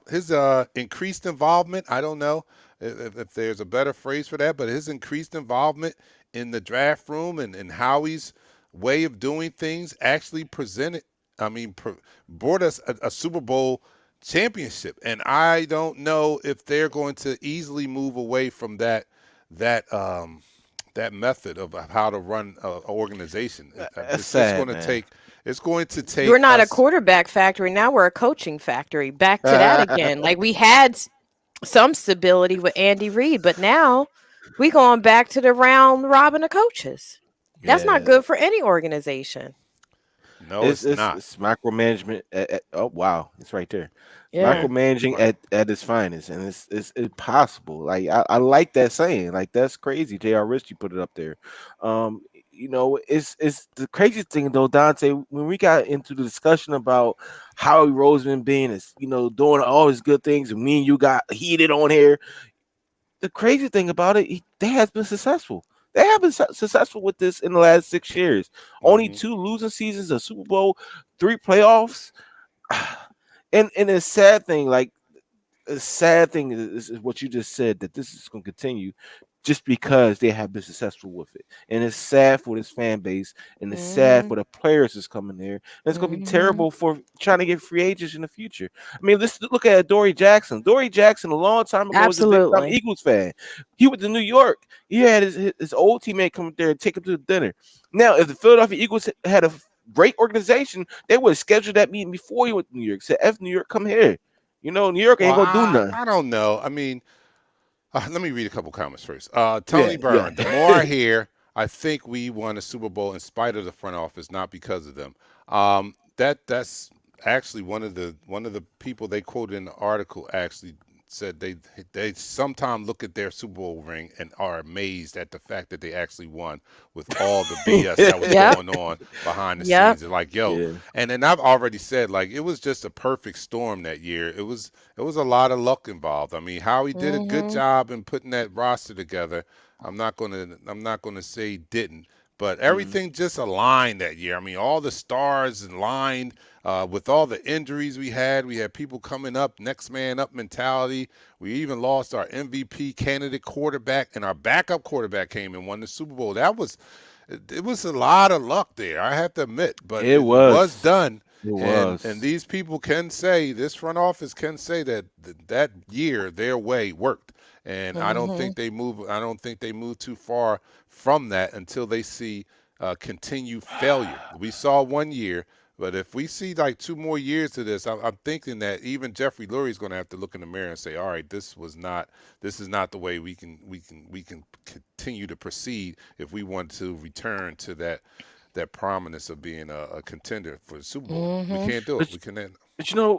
[SPEAKER 2] increased involvement. I don't know if there's a better phrase for that, but his increased involvement in the draft room and Howie's way of doing things actually presented. I mean, brought us a Super Bowl championship, and I don't know if they're going to easily move away from that that method of how to run an organization.
[SPEAKER 3] That's
[SPEAKER 2] It's just going
[SPEAKER 3] sad,
[SPEAKER 2] to
[SPEAKER 3] man.
[SPEAKER 2] take. It's going to
[SPEAKER 4] We're
[SPEAKER 2] take
[SPEAKER 4] not a
[SPEAKER 2] us.
[SPEAKER 4] quarterback factory. Now we're a coaching factory. Back to that again. Like we had some stability with Andy Reid, but now we going back to the round robin of coaches. That's not
[SPEAKER 3] Yeah,
[SPEAKER 4] good for any organization.
[SPEAKER 2] No, it's not.
[SPEAKER 3] it's micromanagement. Oh wow, it's right there. It's
[SPEAKER 4] Yeah.
[SPEAKER 2] Yeah.
[SPEAKER 3] micromanaging
[SPEAKER 2] Right.
[SPEAKER 3] at its finest, and it's impossible. Like I like that saying. Like that's crazy. J.R. Rich, put it up there. Um, it's the craziest thing though, Dante. When we got into the discussion about Howie Roseman being, doing all his good things, and me and you got heated on here, the crazy thing about it, they has been successful. They have been successful with this in the last 6 years. Only
[SPEAKER 2] Hmm.
[SPEAKER 3] 2 losing seasons, a Super Bowl, 3 playoffs, and a sad thing, like the sad thing is what you just said, that this is going to continue just because they have been successful with it. And it's sad for this fan base, and it's sad
[SPEAKER 4] Mhm.
[SPEAKER 3] for the players that's coming there. And it's going to be
[SPEAKER 4] Mhm.
[SPEAKER 3] terrible for trying to get free agents in the future. I mean, let's look at Dory Jackson. Dory Jackson, a long time ago, was a big time
[SPEAKER 4] Absolutely.
[SPEAKER 3] Eagles fan. He went to New York. He had his old teammate come up there and take him to dinner. Now, if the Philadelphia Eagles had a great organization, they would have scheduled that meeting before he went to New York. Said, F New York, come here. New York
[SPEAKER 2] Well,
[SPEAKER 3] ain't gonna do nothing.
[SPEAKER 2] I don't know. I mean, let me read a couple comments first.
[SPEAKER 3] Yeah,
[SPEAKER 2] Tony
[SPEAKER 3] yeah.
[SPEAKER 2] Byrne. The more I hear, I think we won a Super Bowl in spite of the front office, not because of them. That's actually one of the people they quoted in the article actually said they sometimes look at their Super Bowl ring and are amazed at the fact that they actually won with all the BS that was
[SPEAKER 4] Yep.
[SPEAKER 2] going on behind the
[SPEAKER 4] Yep.
[SPEAKER 2] scenes. They're like, yo,
[SPEAKER 3] Yeah.
[SPEAKER 2] and I've already said like it was just a perfect storm that year. It was a lot of luck involved. I mean, Howie did a good
[SPEAKER 4] Mhm.
[SPEAKER 2] job in putting that roster together. I'm not gonna say he didn't, but
[SPEAKER 3] Mhm.
[SPEAKER 2] everything just aligned that year. I mean, all the stars aligned with all the injuries we had. We had people coming up, next man up mentality. We even lost our MVP candidate quarterback, and our backup quarterback came and won the Super Bowl. It was a lot of luck there. I have to admit, but
[SPEAKER 3] It
[SPEAKER 2] it was
[SPEAKER 3] was.
[SPEAKER 2] done.
[SPEAKER 3] It
[SPEAKER 2] And
[SPEAKER 3] was.
[SPEAKER 2] these people can say, this front office can say that that year their way worked. And
[SPEAKER 4] Mhm.
[SPEAKER 2] I don't think they move too far from that until they see continued failure. We saw one year, but if we see like 2 more years of this, I'm thinking that even Jeffrey Lurie is going to have to look in the mirror and say, all right, this is not the way we can continue to proceed if we want to return to that prominence of being a contender for the Super Bowl. We
[SPEAKER 4] Mhm.
[SPEAKER 2] can't do it.
[SPEAKER 3] But
[SPEAKER 2] We can.
[SPEAKER 3] But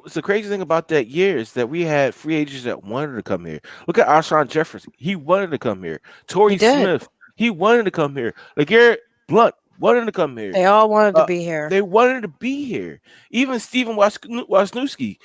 [SPEAKER 3] it's the crazy thing about that year is that we had free agents that wanted to come here. Look at Alshon Jefferson. He wanted to come here.
[SPEAKER 4] He
[SPEAKER 3] Torrey
[SPEAKER 4] did.
[SPEAKER 3] Smith, he wanted to come here. LeGarrette Blunt wanted to come here.
[SPEAKER 4] They all wanted to
[SPEAKER 3] Uh,
[SPEAKER 4] be here.
[SPEAKER 3] they wanted to be here. Even Steven Wisniewski,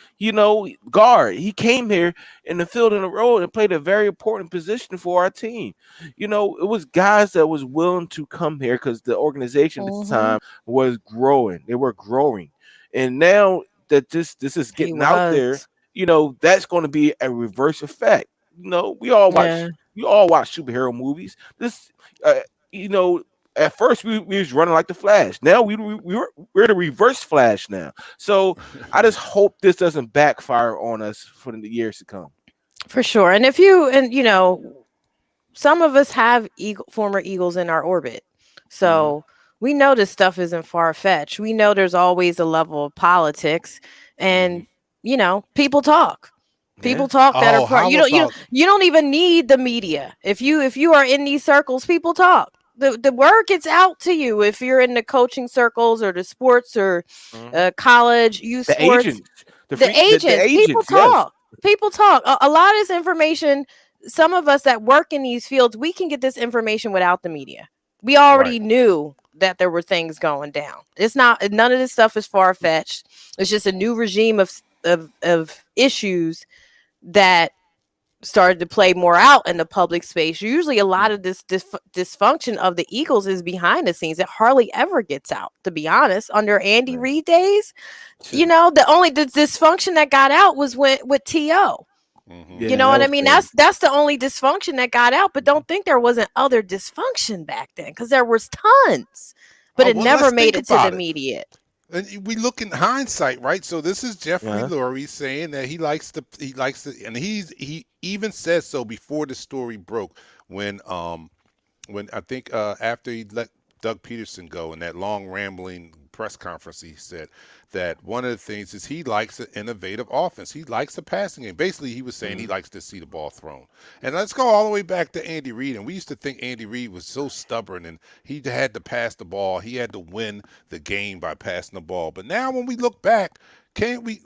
[SPEAKER 3] guard, he came here in the field in the road and played a very important position for our team. It was guys that was willing to come here because the organization at the
[SPEAKER 4] Mhm.
[SPEAKER 3] time was growing. They were growing. And now that this is
[SPEAKER 4] He
[SPEAKER 3] getting out there,
[SPEAKER 4] was.
[SPEAKER 3] that's going to be a reverse effect. We all
[SPEAKER 4] Yeah.
[SPEAKER 3] watch superhero movies. This, uh, you know, at first we was running like the Flash. Now we're the reverse Flash now. So I just hope this doesn't backfire on us for the years to come.
[SPEAKER 4] For sure. And if you and some of us have former Eagles in our orbit.
[SPEAKER 3] Hmm.
[SPEAKER 4] So we know this stuff isn't far fetched. We know there's always a level of politics
[SPEAKER 2] Hmm.
[SPEAKER 4] and people talk.
[SPEAKER 3] Yeah.
[SPEAKER 4] People talk that are
[SPEAKER 2] Oh,
[SPEAKER 4] part
[SPEAKER 2] how
[SPEAKER 4] you don't
[SPEAKER 2] about
[SPEAKER 4] you don't even need the media. If you are in these circles, people talk. the word gets out to you if you're in the coaching circles or the sports or college youth
[SPEAKER 3] The
[SPEAKER 4] sports.
[SPEAKER 3] agents,
[SPEAKER 4] The agents, people
[SPEAKER 3] yes.
[SPEAKER 4] talk. People talk. A lot of this information, some of us that work in these fields, we can get this information without the media. We already knew that there were things going down. It's not, none of this stuff is far fetched. It's just a new regime of issues that started to play more out in the public space. Usually a lot of this dysfunction of the Eagles is behind the scenes. It hardly ever gets out, to be honest. Under Andy Reid days, you know, the dysfunction that got out was with T.O. You know what I mean? That's the only dysfunction that got out, but don't think there wasn't other dysfunction back then, because there was tons, but it never made it to the media.
[SPEAKER 2] And we look in hindsight, right? So this is Jeffrey Lurie saying that he likes to, and he even says so before the story broke when I think after he let Doug Peterson go in that long rambling press conference, he said that one of the things is he likes an innovative offense. He likes the passing game. Basically, he was saying he likes to see the ball thrown. And let's go all the way back to Andy Reid. And we used to think Andy Reid was so stubborn and he had to pass the ball. He had to win the game by passing the ball. But now when we look back, can't we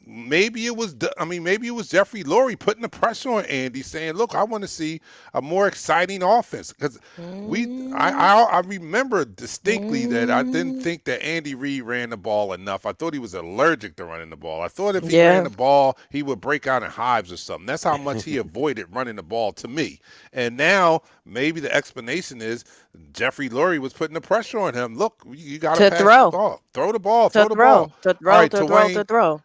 [SPEAKER 2] maybe it was Jeffrey Lurie putting the pressure on Andy, saying, "Look, I want to see a more exciting offense." Because I remember distinctly that I didn't think that Andy Reid ran the ball enough. I thought he was allergic to running the ball. I thought if he ran the ball, he would break out in hives or something. That's how much he avoided running the ball to me. And now maybe the explanation is Jeffrey Lurie was putting the pressure on him. Look, you got to pass the ball, throw the ball, throw the ball.
[SPEAKER 4] To throw.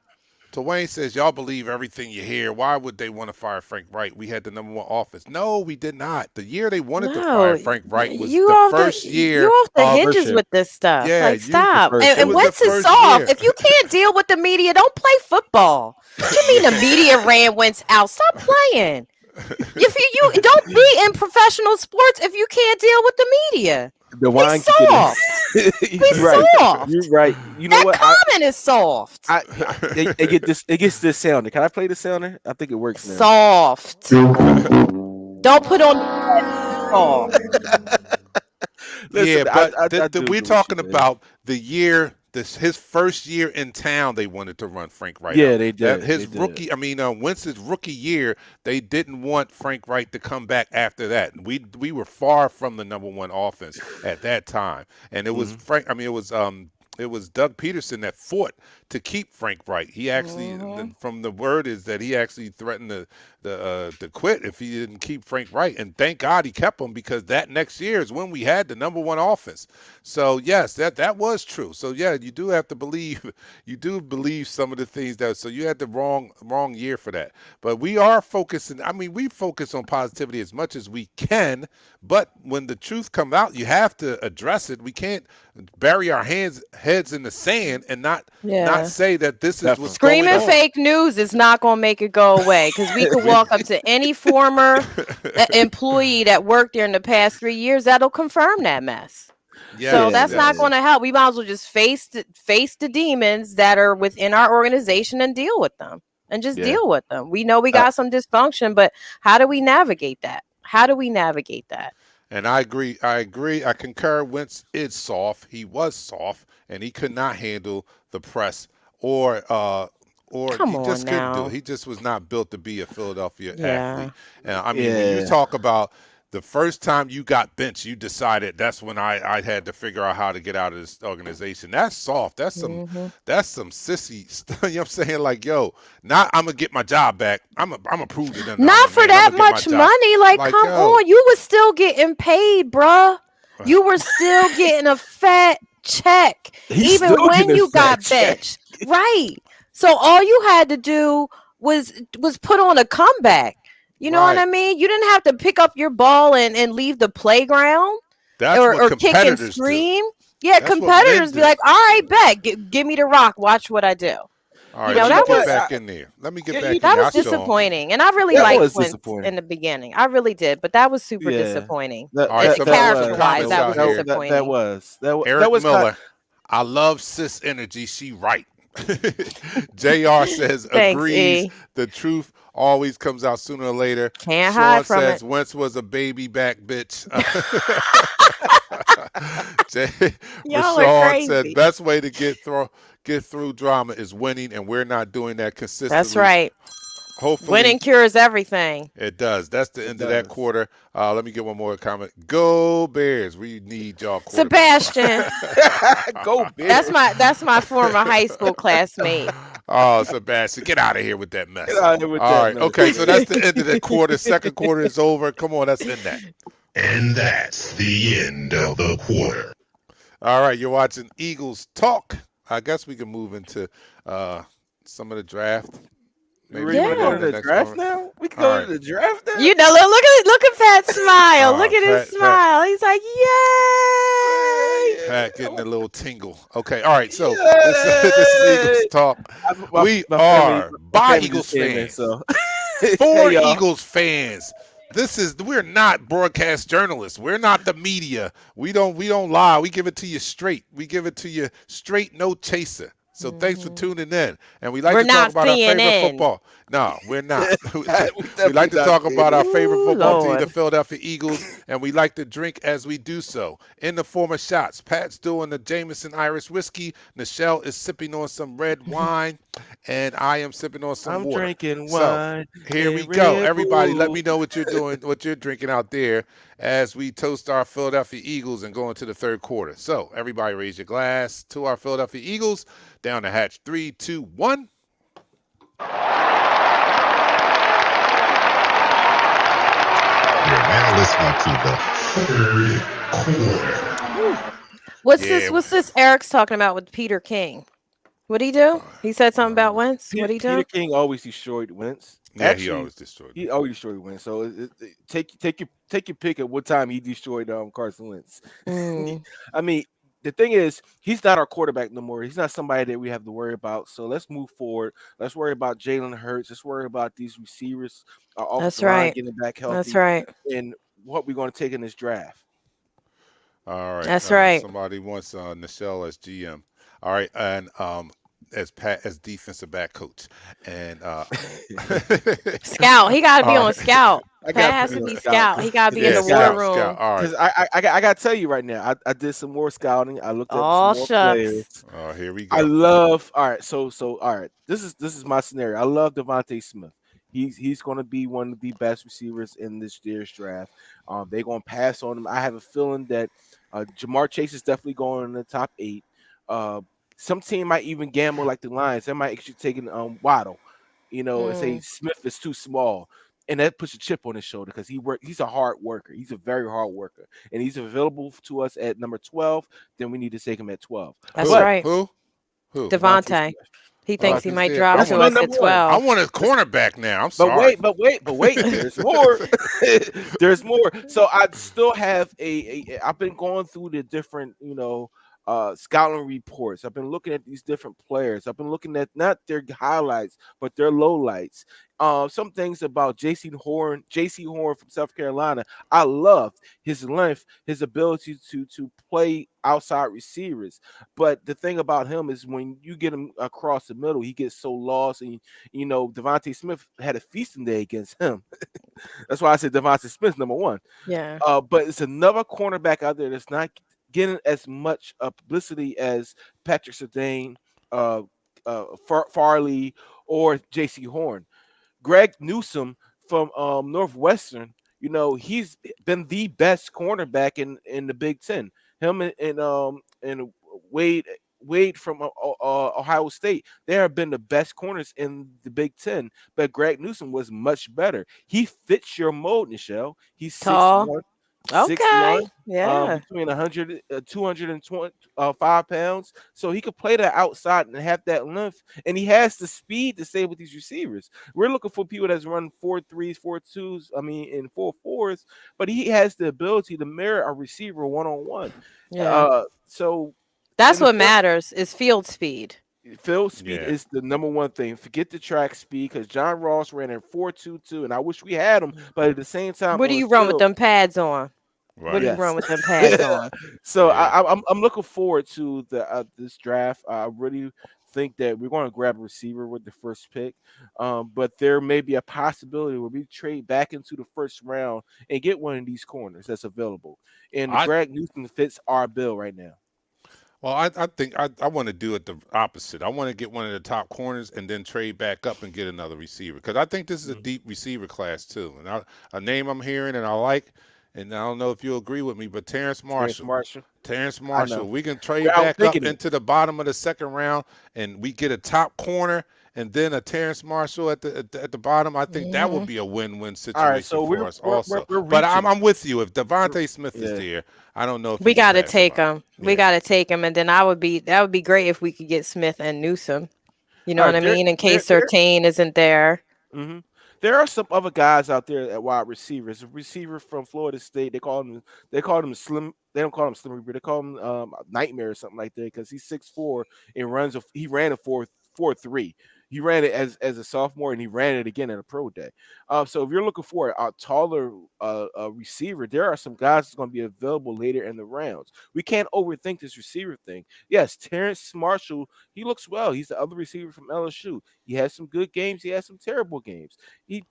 [SPEAKER 2] So Wayne says, y'all believe everything you hear. Why would they want to fire Frank Wright? We had the number one offense. No, we did not. The year they wanted to fire Frank Wright was the first year.
[SPEAKER 4] You off the hinges with this stuff.
[SPEAKER 2] Yeah,
[SPEAKER 4] like, stop. And once it's off, if you can't deal with the media, don't play football. What you mean the media ran Wentz out? Stop playing. If you don't be in professional sports if you can't deal with the media.
[SPEAKER 3] The wine
[SPEAKER 4] He's soft. He's soft.
[SPEAKER 3] You're right. You know what?
[SPEAKER 4] Comment is soft.
[SPEAKER 3] It gets this sounder. Can I play the sounder? I think it works now.
[SPEAKER 4] Soft. Don't put on.
[SPEAKER 2] Listen, but we're talking about the year. His first year in town, they wanted to run Frank Wright.
[SPEAKER 3] Yeah, they did.
[SPEAKER 2] Wentz's rookie year, they didn't want Frank Wright to come back after that. We were far from the number one offense at that time, and it was it was Doug Peterson that fought to keep Frank Wright. He actually, from the word is that he actually threatened to quit if he didn't keep Frank Wright. And thank God he kept him, because that next year is when we had the number one offense. So yes, that was true. So yeah, you do have to believe. You do believe some of the things that. So you had the wrong year for that. But we are focusing. I mean, we focus on positivity as much as we can. But when the truth comes out, you have to address it. We can't bury our heads in the sand and not say that this is what's
[SPEAKER 4] screaming
[SPEAKER 2] going on.
[SPEAKER 4] Fake news is not going to make it go away, because we could walk up to any former employee that worked there in the past 3 years that'll confirm that mess. So that's not going to help. We might as well just face the demons that are within our organization and deal with them, and just deal with them. We know we got some dysfunction, but how do we navigate that? And
[SPEAKER 2] I agree. I concur. Wentz is soft. He was soft, and he could not handle the press, or he just couldn't do it. He just was not built to be a Philadelphia athlete. And when you talk about the first time you got benched, you decided that's when I had to figure out how to get out of this organization. That's soft. That's some sissy stuff. You know what I'm saying? Like, yo, now I'm gonna get my job back. I'm gonna prove to them.
[SPEAKER 4] Not for that much money. Like come on, you was still getting paid, bruh. You were still getting a fat check, even when you got benched, right? So all you had to do was put on a comeback. You know what I mean? You didn't have to pick up your ball and leave the playground or kick and scream. Yeah, competitors be like, all right, bet. Give me the rock. Watch what I do.
[SPEAKER 2] All right, let me get back in there.
[SPEAKER 4] That was disappointing. And I really liked Wentz in the beginning. I really did. But that was super disappointing. Character-wise, that was disappointing.
[SPEAKER 3] That was
[SPEAKER 2] Eric Miller. I love sis energy. She right. JR says, agrees. The truth always comes out sooner or later.
[SPEAKER 4] Can't
[SPEAKER 2] Sean
[SPEAKER 4] hide from
[SPEAKER 2] says
[SPEAKER 4] it.
[SPEAKER 2] Wentz was a baby back bitch.
[SPEAKER 4] Y'all are
[SPEAKER 2] Rashawn said
[SPEAKER 4] crazy.
[SPEAKER 2] best way to get through drama is winning, and we're not doing that
[SPEAKER 4] That's
[SPEAKER 2] consistently.
[SPEAKER 4] right.
[SPEAKER 2] Hopefully,
[SPEAKER 4] Winning cures everything.
[SPEAKER 2] it does. That's the
[SPEAKER 3] It
[SPEAKER 2] end of that
[SPEAKER 3] does.
[SPEAKER 2] quarter. Let me get one more comment. Go Bears. We need y'all quarterback.
[SPEAKER 4] Sebastian.
[SPEAKER 3] Go
[SPEAKER 4] That's
[SPEAKER 3] Bears.
[SPEAKER 4] my former high school classmate.
[SPEAKER 2] Oh, Sebastian, get out of here with that
[SPEAKER 3] Get
[SPEAKER 2] mess.
[SPEAKER 3] out of here with
[SPEAKER 2] All
[SPEAKER 3] that
[SPEAKER 2] right.
[SPEAKER 3] mess,
[SPEAKER 2] Okay. So
[SPEAKER 3] man.
[SPEAKER 2] that's the end of the quarter. Second quarter is over. Come on. Let's end that.
[SPEAKER 5] And that's the end of the quarter.
[SPEAKER 2] All right. You're watching Eagles Talk. I guess we can move into uh, some of the draft.
[SPEAKER 3] We
[SPEAKER 2] Maybe
[SPEAKER 3] ready
[SPEAKER 2] do
[SPEAKER 3] to
[SPEAKER 2] that
[SPEAKER 3] go
[SPEAKER 2] in
[SPEAKER 3] to
[SPEAKER 4] Yeah.
[SPEAKER 2] the
[SPEAKER 3] the
[SPEAKER 2] next
[SPEAKER 3] draft
[SPEAKER 2] moment.
[SPEAKER 3] now? We can
[SPEAKER 2] All
[SPEAKER 3] go
[SPEAKER 2] right.
[SPEAKER 3] to the draft now?
[SPEAKER 4] You know, look at Pat's smile. Look at his
[SPEAKER 2] Pat,
[SPEAKER 4] smile. He's like, yay!
[SPEAKER 2] Pat getting a little tingle. Okay, all right. So this is Eagles
[SPEAKER 3] Yay!
[SPEAKER 2] talk.
[SPEAKER 3] My,
[SPEAKER 2] We
[SPEAKER 3] my family
[SPEAKER 2] are
[SPEAKER 3] my
[SPEAKER 2] by
[SPEAKER 3] family
[SPEAKER 2] Eagles
[SPEAKER 3] just came in,
[SPEAKER 2] fans,
[SPEAKER 3] so
[SPEAKER 2] for
[SPEAKER 3] hey y'all.
[SPEAKER 2] Eagles fans. We're not broadcast journalists. We're not the media. We don't lie. We give it to you straight. We give it to you straight, no chaser. So thanks for
[SPEAKER 4] Mhm.
[SPEAKER 2] tuning in. And we like
[SPEAKER 4] We're
[SPEAKER 2] to talk
[SPEAKER 4] not
[SPEAKER 2] about our favorite
[SPEAKER 4] CNN.
[SPEAKER 2] football. No, we're not.
[SPEAKER 3] We
[SPEAKER 2] We like
[SPEAKER 3] definitely
[SPEAKER 2] to
[SPEAKER 3] not
[SPEAKER 2] talk
[SPEAKER 3] seeing
[SPEAKER 2] about our
[SPEAKER 3] it.
[SPEAKER 2] favorite
[SPEAKER 4] Ooh,
[SPEAKER 2] football team, the
[SPEAKER 4] Lord.
[SPEAKER 2] Philadelphia Eagles, and we like to drink as we do so in the form of shots. Pat's doing the Jameson Irish whiskey. Nichelle is sipping on some red wine, and I am sipping on some
[SPEAKER 3] I'm
[SPEAKER 2] water.
[SPEAKER 3] drinking
[SPEAKER 2] So
[SPEAKER 3] wine
[SPEAKER 2] here we
[SPEAKER 3] and
[SPEAKER 2] go.
[SPEAKER 3] Red
[SPEAKER 2] Everybody, let
[SPEAKER 3] Bull.
[SPEAKER 2] me know what you're doing, what you're drinking out there as we toast our Philadelphia Eagles and go into the third quarter. So everybody raise your glass to our Philadelphia Eagles. Down the hatch. 3, 2, 1.
[SPEAKER 5] You're now listening to the third quarter.
[SPEAKER 4] Whew. What's this?
[SPEAKER 2] Yeah.
[SPEAKER 4] What's this? Eric's talking about with Peter King. What'd he do? He said something about
[SPEAKER 2] Uh,
[SPEAKER 4] Wentz. What he
[SPEAKER 3] Peter
[SPEAKER 4] do?
[SPEAKER 3] King always destroyed Wentz.
[SPEAKER 2] yeah, he
[SPEAKER 3] Actually,
[SPEAKER 2] always destroyed
[SPEAKER 3] he
[SPEAKER 2] them.
[SPEAKER 3] always destroyed Wentz. So take your pick at what time he destroyed Carson Wentz.
[SPEAKER 4] Mm,
[SPEAKER 3] I mean, the thing is, he's not our quarterback no more. He's not somebody that we have to worry about. So let's move forward. Let's worry about Jalen Hurts. Let's worry about these receivers, our
[SPEAKER 4] that's
[SPEAKER 3] offensive line
[SPEAKER 4] right.
[SPEAKER 3] getting back
[SPEAKER 4] That's
[SPEAKER 3] healthy,
[SPEAKER 4] right.
[SPEAKER 3] and what we're going to take in this draft.
[SPEAKER 2] All right.
[SPEAKER 4] That's right.
[SPEAKER 2] Somebody wants Nichelle as GM. All right, and as Pat as defensive back coach, and
[SPEAKER 4] Scout. He got to be
[SPEAKER 2] all
[SPEAKER 4] on
[SPEAKER 2] right,
[SPEAKER 4] Scout.
[SPEAKER 3] I got
[SPEAKER 4] Pat
[SPEAKER 3] to
[SPEAKER 4] has
[SPEAKER 3] put
[SPEAKER 4] to
[SPEAKER 3] you on
[SPEAKER 4] be
[SPEAKER 3] scout
[SPEAKER 4] Scout. He got to be in
[SPEAKER 2] yeah,
[SPEAKER 4] the war
[SPEAKER 2] scout,
[SPEAKER 3] because
[SPEAKER 2] scout.
[SPEAKER 4] room.
[SPEAKER 2] All right.
[SPEAKER 3] I got to tell you right now, I did some more scouting. I looked at some
[SPEAKER 4] Oh,
[SPEAKER 3] more players.
[SPEAKER 4] shucks.
[SPEAKER 2] Here we
[SPEAKER 3] I
[SPEAKER 2] go.
[SPEAKER 3] love all right. All right. This is my scenario. I love Devontae Smith. He's going to be one of the best receivers in this year's draft. They're going to pass on him. I have a feeling that Jamar Chase is definitely going in the top 8. Uh, some team might even gamble like the Lions. They might actually take an Waddle, and say
[SPEAKER 4] Mm,
[SPEAKER 3] Smith is too small. And that puts a chip on his shoulder because he's a hard worker. He's a very hard worker. And he's available to us at number 12. Then we need to take him at 12.
[SPEAKER 4] that's
[SPEAKER 2] Who?
[SPEAKER 3] But
[SPEAKER 4] right.
[SPEAKER 2] Who? Who?
[SPEAKER 3] Devontae
[SPEAKER 4] Devontae.
[SPEAKER 3] Smith.
[SPEAKER 4] He thinks he
[SPEAKER 2] Devontae
[SPEAKER 4] might
[SPEAKER 2] Smith.
[SPEAKER 4] drop
[SPEAKER 3] That's
[SPEAKER 4] to
[SPEAKER 3] my
[SPEAKER 4] us
[SPEAKER 3] number
[SPEAKER 4] at
[SPEAKER 3] one.
[SPEAKER 2] I
[SPEAKER 4] 12.
[SPEAKER 2] want a cornerback now. I'm
[SPEAKER 3] But
[SPEAKER 2] sorry.
[SPEAKER 3] wait, there's more. There's more. So I still have I've been going through the different, scouting reports. I've been looking at these different players. I've been looking at not their highlights, but their lowlights. Some things about JC Horn from South Carolina. I loved his length, his ability to play outside receivers. But the thing about him is when you get him across the middle, he gets so lost. And Devontae Smith had a feasting day against him. That's why I said Devontae Smith number one.
[SPEAKER 4] Yeah.
[SPEAKER 3] But it's another cornerback out there that's not getting as much publicity as Patrick Surtain, uh, Farley, or J.C. Horn. Greg Newsome from Northwestern, he's been the best cornerback in the Big Ten. Him and Wade from Ohio State, they have been the best corners in the Big Ten. But Greg Newsome was much better. He fits your mold, Nichelle. He's
[SPEAKER 4] Tall.
[SPEAKER 3] 6'1",
[SPEAKER 4] Okay.
[SPEAKER 3] 6'1",
[SPEAKER 4] Yeah.
[SPEAKER 3] between 100, 225 pounds. So he could play that outside and have that length. And he has the speed to stay with these receivers. We're looking for people that's run 4.3s, 4.2s, in 4.4s, but he has the ability to mirror a receiver one-on-one.
[SPEAKER 4] Yeah.
[SPEAKER 3] So
[SPEAKER 4] That's
[SPEAKER 3] in the
[SPEAKER 4] what
[SPEAKER 3] fourth,
[SPEAKER 4] matters is field speed.
[SPEAKER 3] field speed
[SPEAKER 2] Yeah.
[SPEAKER 3] is the number one thing. Forget the track speed because John Ross ran in 4.22, and I wish we had him, but at the same time
[SPEAKER 4] What do
[SPEAKER 3] on the
[SPEAKER 4] you run with
[SPEAKER 3] field,
[SPEAKER 4] them pads on? What do
[SPEAKER 2] Right.
[SPEAKER 4] you
[SPEAKER 3] Yes.
[SPEAKER 4] run with them pads on?
[SPEAKER 3] So
[SPEAKER 2] Yeah.
[SPEAKER 3] I'm looking forward to the this draft. I really think that we're going to grab a receiver with the first pick, but there may be a possibility where we trade back into the first round and get one of these corners that's available. And
[SPEAKER 2] I
[SPEAKER 3] Greg Newsom fits our bill right now.
[SPEAKER 2] Well, I think I want to do it the opposite. I want to get one of the top corners and then trade back up and get another receiver because I think this is a
[SPEAKER 3] Mhm.
[SPEAKER 2] deep receiver class too. And a name I'm hearing and I like, and I don't know if you'll agree with me, but Terrence
[SPEAKER 3] Terrence
[SPEAKER 2] Marshall.
[SPEAKER 3] Marshall.
[SPEAKER 2] Terrence
[SPEAKER 3] I know.
[SPEAKER 2] Marshall. We can
[SPEAKER 3] We're
[SPEAKER 2] trade back up
[SPEAKER 3] outthinking it.
[SPEAKER 2] into the bottom of the second round and we get a top corner and then a Terrence Marshall at the bottom. I think that would
[SPEAKER 4] Hmm.
[SPEAKER 2] be a win-win
[SPEAKER 3] All right,
[SPEAKER 2] situation
[SPEAKER 3] so
[SPEAKER 2] for us also.
[SPEAKER 3] we're
[SPEAKER 2] But I'm,
[SPEAKER 3] reaching.
[SPEAKER 2] I'm with you. If
[SPEAKER 3] We're-
[SPEAKER 2] Devontae Smith is
[SPEAKER 3] yeah.
[SPEAKER 2] there, I don't know if
[SPEAKER 4] We
[SPEAKER 2] you can
[SPEAKER 4] got to
[SPEAKER 2] pass him
[SPEAKER 4] take
[SPEAKER 2] up.
[SPEAKER 4] him. We
[SPEAKER 2] Yeah.
[SPEAKER 4] got to take him, and then that would be great if we could get Smith and Newsom. You know
[SPEAKER 3] All
[SPEAKER 4] what
[SPEAKER 3] right,
[SPEAKER 4] I mean? In
[SPEAKER 3] there,
[SPEAKER 4] case
[SPEAKER 3] there.
[SPEAKER 4] Sertain isn't there.
[SPEAKER 3] hmm There are some other guys out there at wide receivers. A receiver from Florida State, they call him Slim. They don't call him Slim Reaper. They call him Nightmare or something like that because he's 6'4" and he ran a 4.43. He ran it as a sophomore and he ran it again at a pro day. So if you're looking for a taller receiver, there are some guys that's going to be available later in the rounds. We can't overthink this receiver thing. Yes, Terrence Marshall, he looks well. He's the other receiver from LSU. He has some good games. He has some terrible games.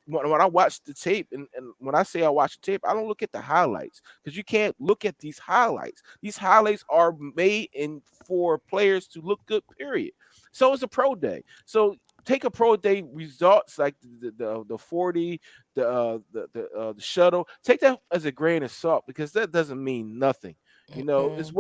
[SPEAKER 3] When I watch the tape, and when I say I watch the tape, I don't look at the highlights because you can't look at these highlights. These highlights are made in for players to look good. Period. So it's a pro day. So take a pro day results like the 40, the shuttle. Take that as a grain of salt because that doesn't mean nothing. It's
[SPEAKER 4] Mm-mm.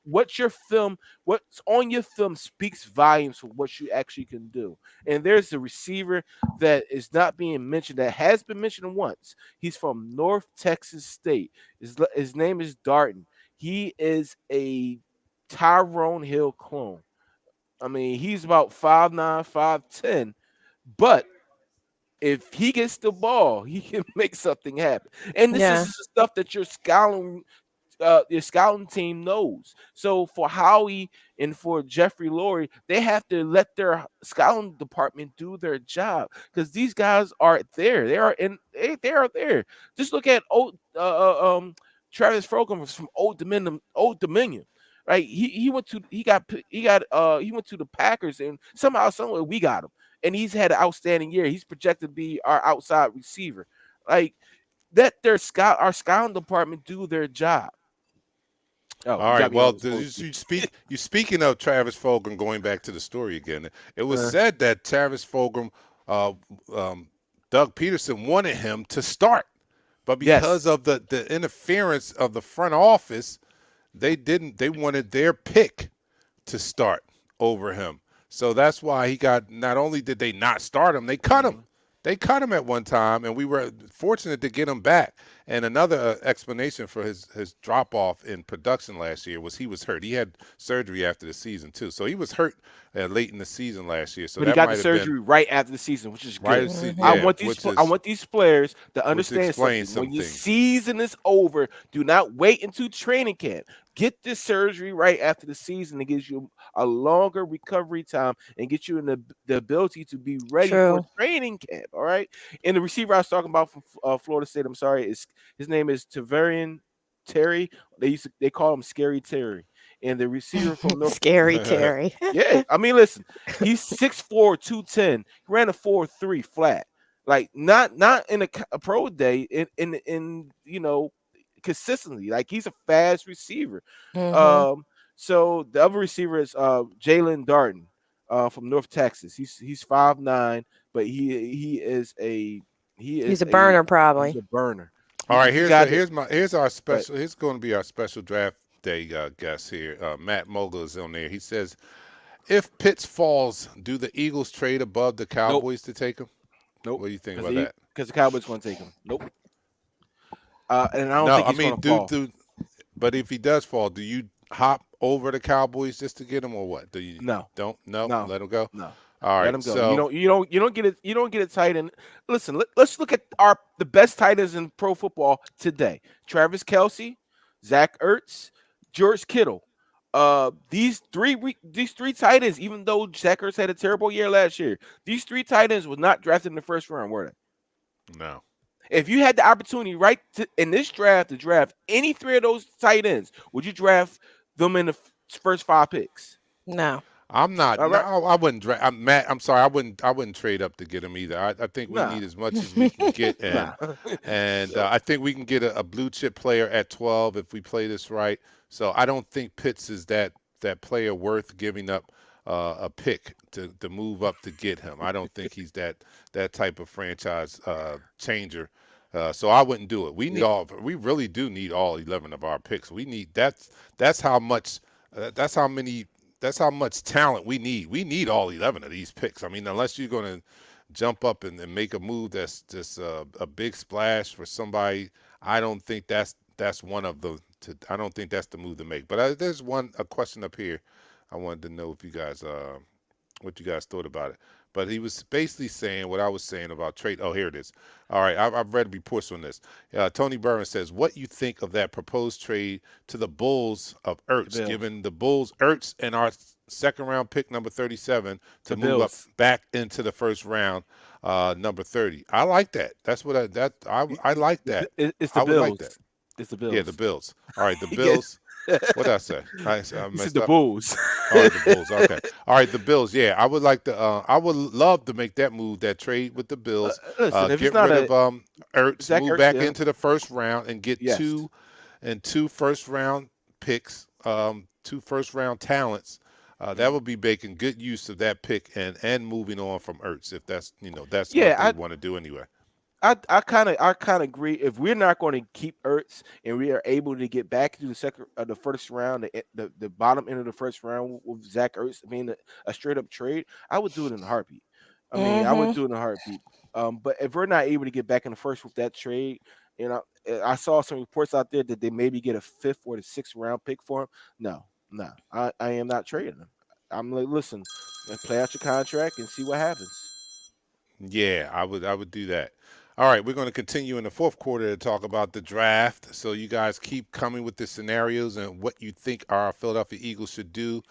[SPEAKER 3] what your film, what's on your film speaks volumes for what you actually can do. And there's a receiver that is not being mentioned that has been mentioned once. He's from North Texas State. His name is Darton. He is a Tyrone Hill clone. I mean, he's about 5'9", 5'10", but if he gets the ball, he can make something happen. And this is
[SPEAKER 4] Yeah.
[SPEAKER 3] the stuff that your scouting team knows. So for Howie and for Jeffrey Lurie, they have to let their scouting department do their job because these guys are there. They are there. Just look at Travis Fulgham was from Old Dominion. Old Dominion. Right, he went to the Packers and somehow somewhere we got him, and he's had an outstanding year. He's projected to be our outside receiver. Like, let our scouting department do their job. Oh,
[SPEAKER 2] All
[SPEAKER 3] you
[SPEAKER 2] right.
[SPEAKER 3] got me on
[SPEAKER 2] Well,
[SPEAKER 3] the spot.
[SPEAKER 2] you speaking of Travis Fulgham, going back to the story again, it was
[SPEAKER 3] Uh,
[SPEAKER 2] said that Travis Fulgham, uh, um, Doug Peterson wanted him to start, but
[SPEAKER 3] yes.
[SPEAKER 2] because of the interference of the front office, they didn't. They wanted their pick to start over him. So that's why he got. Not only did they not start him, they cut him.
[SPEAKER 3] Mhm.
[SPEAKER 2] They cut him at one time, and we were fortunate to get him back. And another explanation for his drop off in production last year was he was hurt. He had surgery after the season too, so he was hurt late in the season last year. So
[SPEAKER 3] But he
[SPEAKER 2] that
[SPEAKER 3] got the
[SPEAKER 2] might have been
[SPEAKER 3] surgery right after the season, which is
[SPEAKER 2] right.
[SPEAKER 3] good.
[SPEAKER 2] At the
[SPEAKER 3] I
[SPEAKER 4] Hmm.
[SPEAKER 2] yeah,
[SPEAKER 3] want I want these players to
[SPEAKER 2] which
[SPEAKER 3] understand
[SPEAKER 2] explains
[SPEAKER 3] something.
[SPEAKER 2] some
[SPEAKER 3] When your
[SPEAKER 2] things.
[SPEAKER 3] season is over, do not wait until training camp. Get this surgery right after the season. It gives you a longer recovery time and get you in the ability to be ready for
[SPEAKER 4] True.
[SPEAKER 3] training camp. All right. And the receiver I was talking about from Florida State, I'm sorry, is his name is Tavarian Terry. They call him Scary Terry. And the receiver from North.
[SPEAKER 4] Scary Terry.
[SPEAKER 3] Yeah, I mean, listen, he's 6'4", 210. He ran a 4.3 flat. Like not in a pro day in consistently. Like, he's a fast receiver.
[SPEAKER 4] Hmm.
[SPEAKER 3] Um, so the other receiver is Jalen Darton from North Texas. He's 5'9", but he
[SPEAKER 4] He's
[SPEAKER 3] is
[SPEAKER 4] a
[SPEAKER 3] a
[SPEAKER 4] burner,
[SPEAKER 3] he's
[SPEAKER 4] probably.
[SPEAKER 3] a burner.
[SPEAKER 2] All right,
[SPEAKER 3] He's a guy that
[SPEAKER 2] here's our
[SPEAKER 3] but
[SPEAKER 2] special. Here's going to be our special draft day guest here. Matt Mogul is on there. He says, if Pitts falls, do the Eagles trade above the
[SPEAKER 3] nope,
[SPEAKER 2] Cowboys to take him?
[SPEAKER 3] nope,
[SPEAKER 2] What do you think
[SPEAKER 3] because
[SPEAKER 2] about that?
[SPEAKER 3] the Cowboys going to take him. Nope. And I don't
[SPEAKER 2] No,
[SPEAKER 3] think
[SPEAKER 2] I
[SPEAKER 3] he's going
[SPEAKER 2] mean,
[SPEAKER 3] to fall.
[SPEAKER 2] but if he does fall, do you hop over the Cowboys just to get him, or what? Do you
[SPEAKER 3] No,
[SPEAKER 2] don't? No,
[SPEAKER 3] no,
[SPEAKER 2] let him go.
[SPEAKER 3] no.
[SPEAKER 2] All
[SPEAKER 3] Let
[SPEAKER 2] right,
[SPEAKER 3] him go.
[SPEAKER 2] so
[SPEAKER 3] You don't get it. You don't get a tight end. Listen, let's look at the best tight ends in pro football today: Travis Kelsey, Zach Ertz, George Kittle. These three tight ends. Even though Zach Ertz had a terrible year last year, these three tight ends was not drafted in the first round, were they?
[SPEAKER 2] no.
[SPEAKER 3] If you had the opportunity in this draft to draft any three of those tight ends, would you draft them in the first 5 picks?
[SPEAKER 4] No.
[SPEAKER 2] I'm not.
[SPEAKER 3] All
[SPEAKER 2] No,
[SPEAKER 3] right,
[SPEAKER 2] I wouldn't. I'm Matt. I'm sorry. I wouldn't trade up to get him either. I think we
[SPEAKER 3] nah,
[SPEAKER 2] need as much as we can get,
[SPEAKER 3] nah.
[SPEAKER 2] and
[SPEAKER 3] So
[SPEAKER 2] I think we can get a blue chip player at 12 if we play this right. So I don't think Pitts is that player worth giving up a pick to move up to get him. I don't think he's that type of franchise changer. So I wouldn't do it. We need all. We really do need all 11 of our picks. We need that's how much. That's how many. That's how much talent we need. We need all 11 of these picks. I mean, unless you're going to jump up and make a move that's just a big splash for somebody, I don't think that's one of the. I don't think that's the move to make. But there's a question up here. I wanted to know if you guys what you guys thought about it. But he was basically saying what I was saying about trade. Oh, here it is. All right, I've read reports on this. Tony Burns says, "What you think of that proposed trade to the Bulls of
[SPEAKER 3] the
[SPEAKER 2] Ertz,
[SPEAKER 3] Bills,
[SPEAKER 2] giving the Bulls Ertz and our second round pick number 37 to
[SPEAKER 3] the
[SPEAKER 2] move up
[SPEAKER 3] Bills.
[SPEAKER 2] back into the first round, number 30." I like that. That's what I like that.
[SPEAKER 3] It's the
[SPEAKER 2] I would like that.
[SPEAKER 3] Bills. It's the
[SPEAKER 2] Yeah, the
[SPEAKER 3] Bills.
[SPEAKER 2] Bills. All right, the
[SPEAKER 3] Yes.
[SPEAKER 2] Bills. What did I say? I
[SPEAKER 3] You said
[SPEAKER 2] messed
[SPEAKER 3] the
[SPEAKER 2] up.
[SPEAKER 3] Bulls.
[SPEAKER 2] All right, the Bulls. Okay. All right, the Bills. Yeah, I would like to. I would love to make that move, that trade with the Bills.
[SPEAKER 3] Listen, if it's
[SPEAKER 2] Get
[SPEAKER 3] not
[SPEAKER 2] rid
[SPEAKER 3] a
[SPEAKER 2] of Ertz,
[SPEAKER 3] Zach
[SPEAKER 2] move
[SPEAKER 3] Ertz,
[SPEAKER 2] back
[SPEAKER 3] yeah,
[SPEAKER 2] into the first round, and get
[SPEAKER 3] yes.
[SPEAKER 2] two first round picks, two first round talents. That
[SPEAKER 3] Mhm.
[SPEAKER 2] would be making good use of that pick and moving on from Ertz if that's what they
[SPEAKER 3] Yeah,
[SPEAKER 2] want to do anyway.
[SPEAKER 3] I kind of agree. If we're not going to keep Ertz and we are able to get back to the first round, the bottom end of the first round with Zach Ertz, I mean a straight up trade, I would do it in a heartbeat. I mean, I would
[SPEAKER 4] Mm-hmm.
[SPEAKER 3] do it in a heartbeat. But if we're not able to get back in the first with that trade, I saw some reports out there that they maybe get a fifth or the sixth round pick for him. No, no, I am not trading him. I'm like, listen, play out your contract and see what happens.
[SPEAKER 2] Yeah, I would do that. All right, we're going to continue in the fourth quarter to talk about the draft. So you guys keep coming with the scenarios and what you think our Philadelphia Eagles should do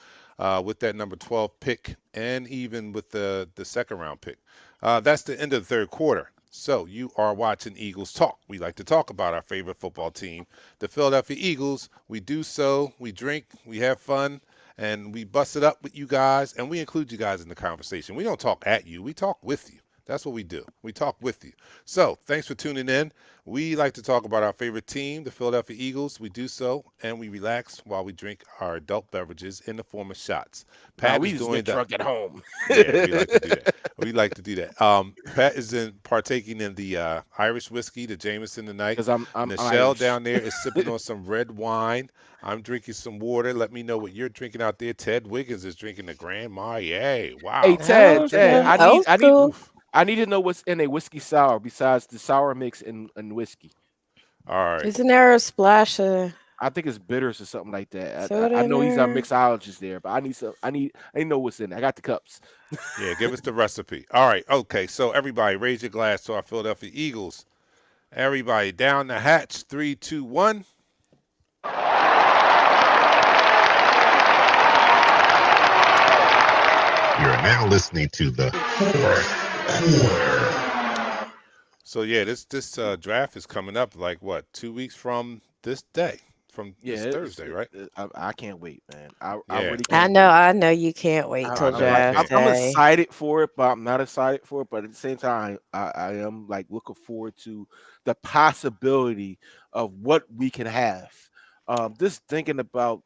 [SPEAKER 2] with that number 12 pick and even with the second round pick. That's the end of the third quarter. So you are watching Eagles Talk. We like to talk about our favorite football team, the Philadelphia Eagles. We do so. We drink. We have fun and we bust it up with you guys, and we include you guys in the conversation. We don't talk at you, we talk with you. That's what we do. We talk with you. So, thanks for tuning in. We like to talk about our favorite team, the Philadelphia Eagles. We do so, and we relax while we drink our adult beverages in the form of shots.
[SPEAKER 3] Nah,
[SPEAKER 2] Pat
[SPEAKER 3] we
[SPEAKER 2] is
[SPEAKER 3] just
[SPEAKER 2] doing
[SPEAKER 3] get
[SPEAKER 2] the
[SPEAKER 3] drunk at home.
[SPEAKER 2] yeah, we like to do that. We like to do that. Pat is partaking in the Irish whiskey, the Jameson tonight.
[SPEAKER 3] Because I'm
[SPEAKER 2] Nichelle
[SPEAKER 3] Irish.
[SPEAKER 2] down there is sipping on some red wine. I'm drinking some water. Let me know what you're drinking out there. Ted Wiggins is drinking the Grand Marnier.
[SPEAKER 3] Hey
[SPEAKER 2] Wow,
[SPEAKER 3] Ted,
[SPEAKER 2] check
[SPEAKER 3] Ted,
[SPEAKER 2] that
[SPEAKER 4] Okay.
[SPEAKER 2] out.
[SPEAKER 4] Old school.
[SPEAKER 2] Oof.
[SPEAKER 3] I need to know what's in a whiskey sour besides the sour mix and whiskey.
[SPEAKER 2] All right.
[SPEAKER 4] Isn't there a splash of
[SPEAKER 3] I think it's bitters or something like that. I,
[SPEAKER 4] soda
[SPEAKER 3] I
[SPEAKER 4] in
[SPEAKER 3] know he's our
[SPEAKER 4] there?
[SPEAKER 3] mixologist there, but I need some. I need to know what's in. It. I got the cups.
[SPEAKER 2] Yeah, give us the recipe. All right. Okay. So everybody, raise your glass to our Philadelphia Eagles. Everybody, down the hatch. Three, two, one.
[SPEAKER 5] You're now listening to the fourth quarter.
[SPEAKER 2] So yeah, this draft is coming up like what 2 weeks from this day, from
[SPEAKER 3] Yeah,
[SPEAKER 2] this Thursday, right?
[SPEAKER 3] I can't wait, man. I
[SPEAKER 2] Yeah,
[SPEAKER 3] really
[SPEAKER 4] I
[SPEAKER 3] can't
[SPEAKER 4] know,
[SPEAKER 3] wait.
[SPEAKER 4] I know you can't wait
[SPEAKER 3] I,
[SPEAKER 2] I
[SPEAKER 4] till
[SPEAKER 3] I'm
[SPEAKER 2] know you
[SPEAKER 3] like I'm,
[SPEAKER 4] draft
[SPEAKER 2] can't.
[SPEAKER 3] I'm
[SPEAKER 4] day.
[SPEAKER 3] excited for it, but I'm not excited for it. But at the same time, I am like looking forward to the possibility of what we can have. Just thinking about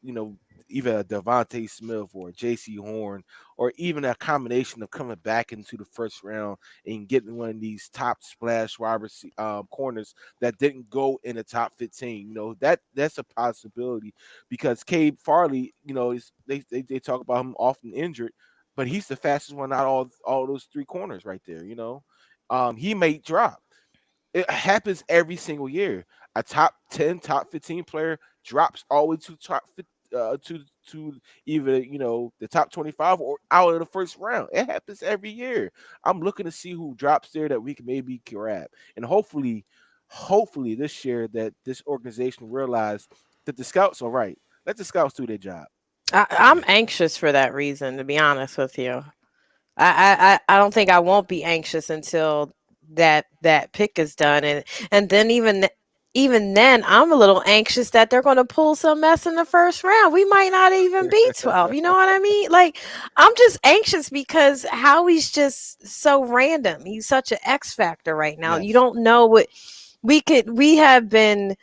[SPEAKER 3] either a Devontae Smith or a J.C. Horn, or even a combination of coming back into the first round and getting one of these top splash corners that didn't go in the top 15. That's a possibility because Cade Farley, they talk about him often injured, but he's the fastest one out of all those three corners right there. He may drop. It happens every single year. A top 10, top 15 player drops all the way to to either the top 25 or out of the first round. It happens every year. I'm looking to see who drops there that we can maybe grab, and hopefully this year that this organization realize that the scouts are right. Let the scouts do their job.
[SPEAKER 4] I'm
[SPEAKER 2] Yeah.
[SPEAKER 4] anxious for that reason, to be honest with you. I don't think I won't be anxious until that pick is done, and then even then I'm a little anxious that they're going to pull some mess in the first round. We might not even be 12. You know what I mean? Like, I'm just anxious because Howie's just so random. He's such an X factor right now. You
[SPEAKER 3] Yes.
[SPEAKER 4] don't know what we have been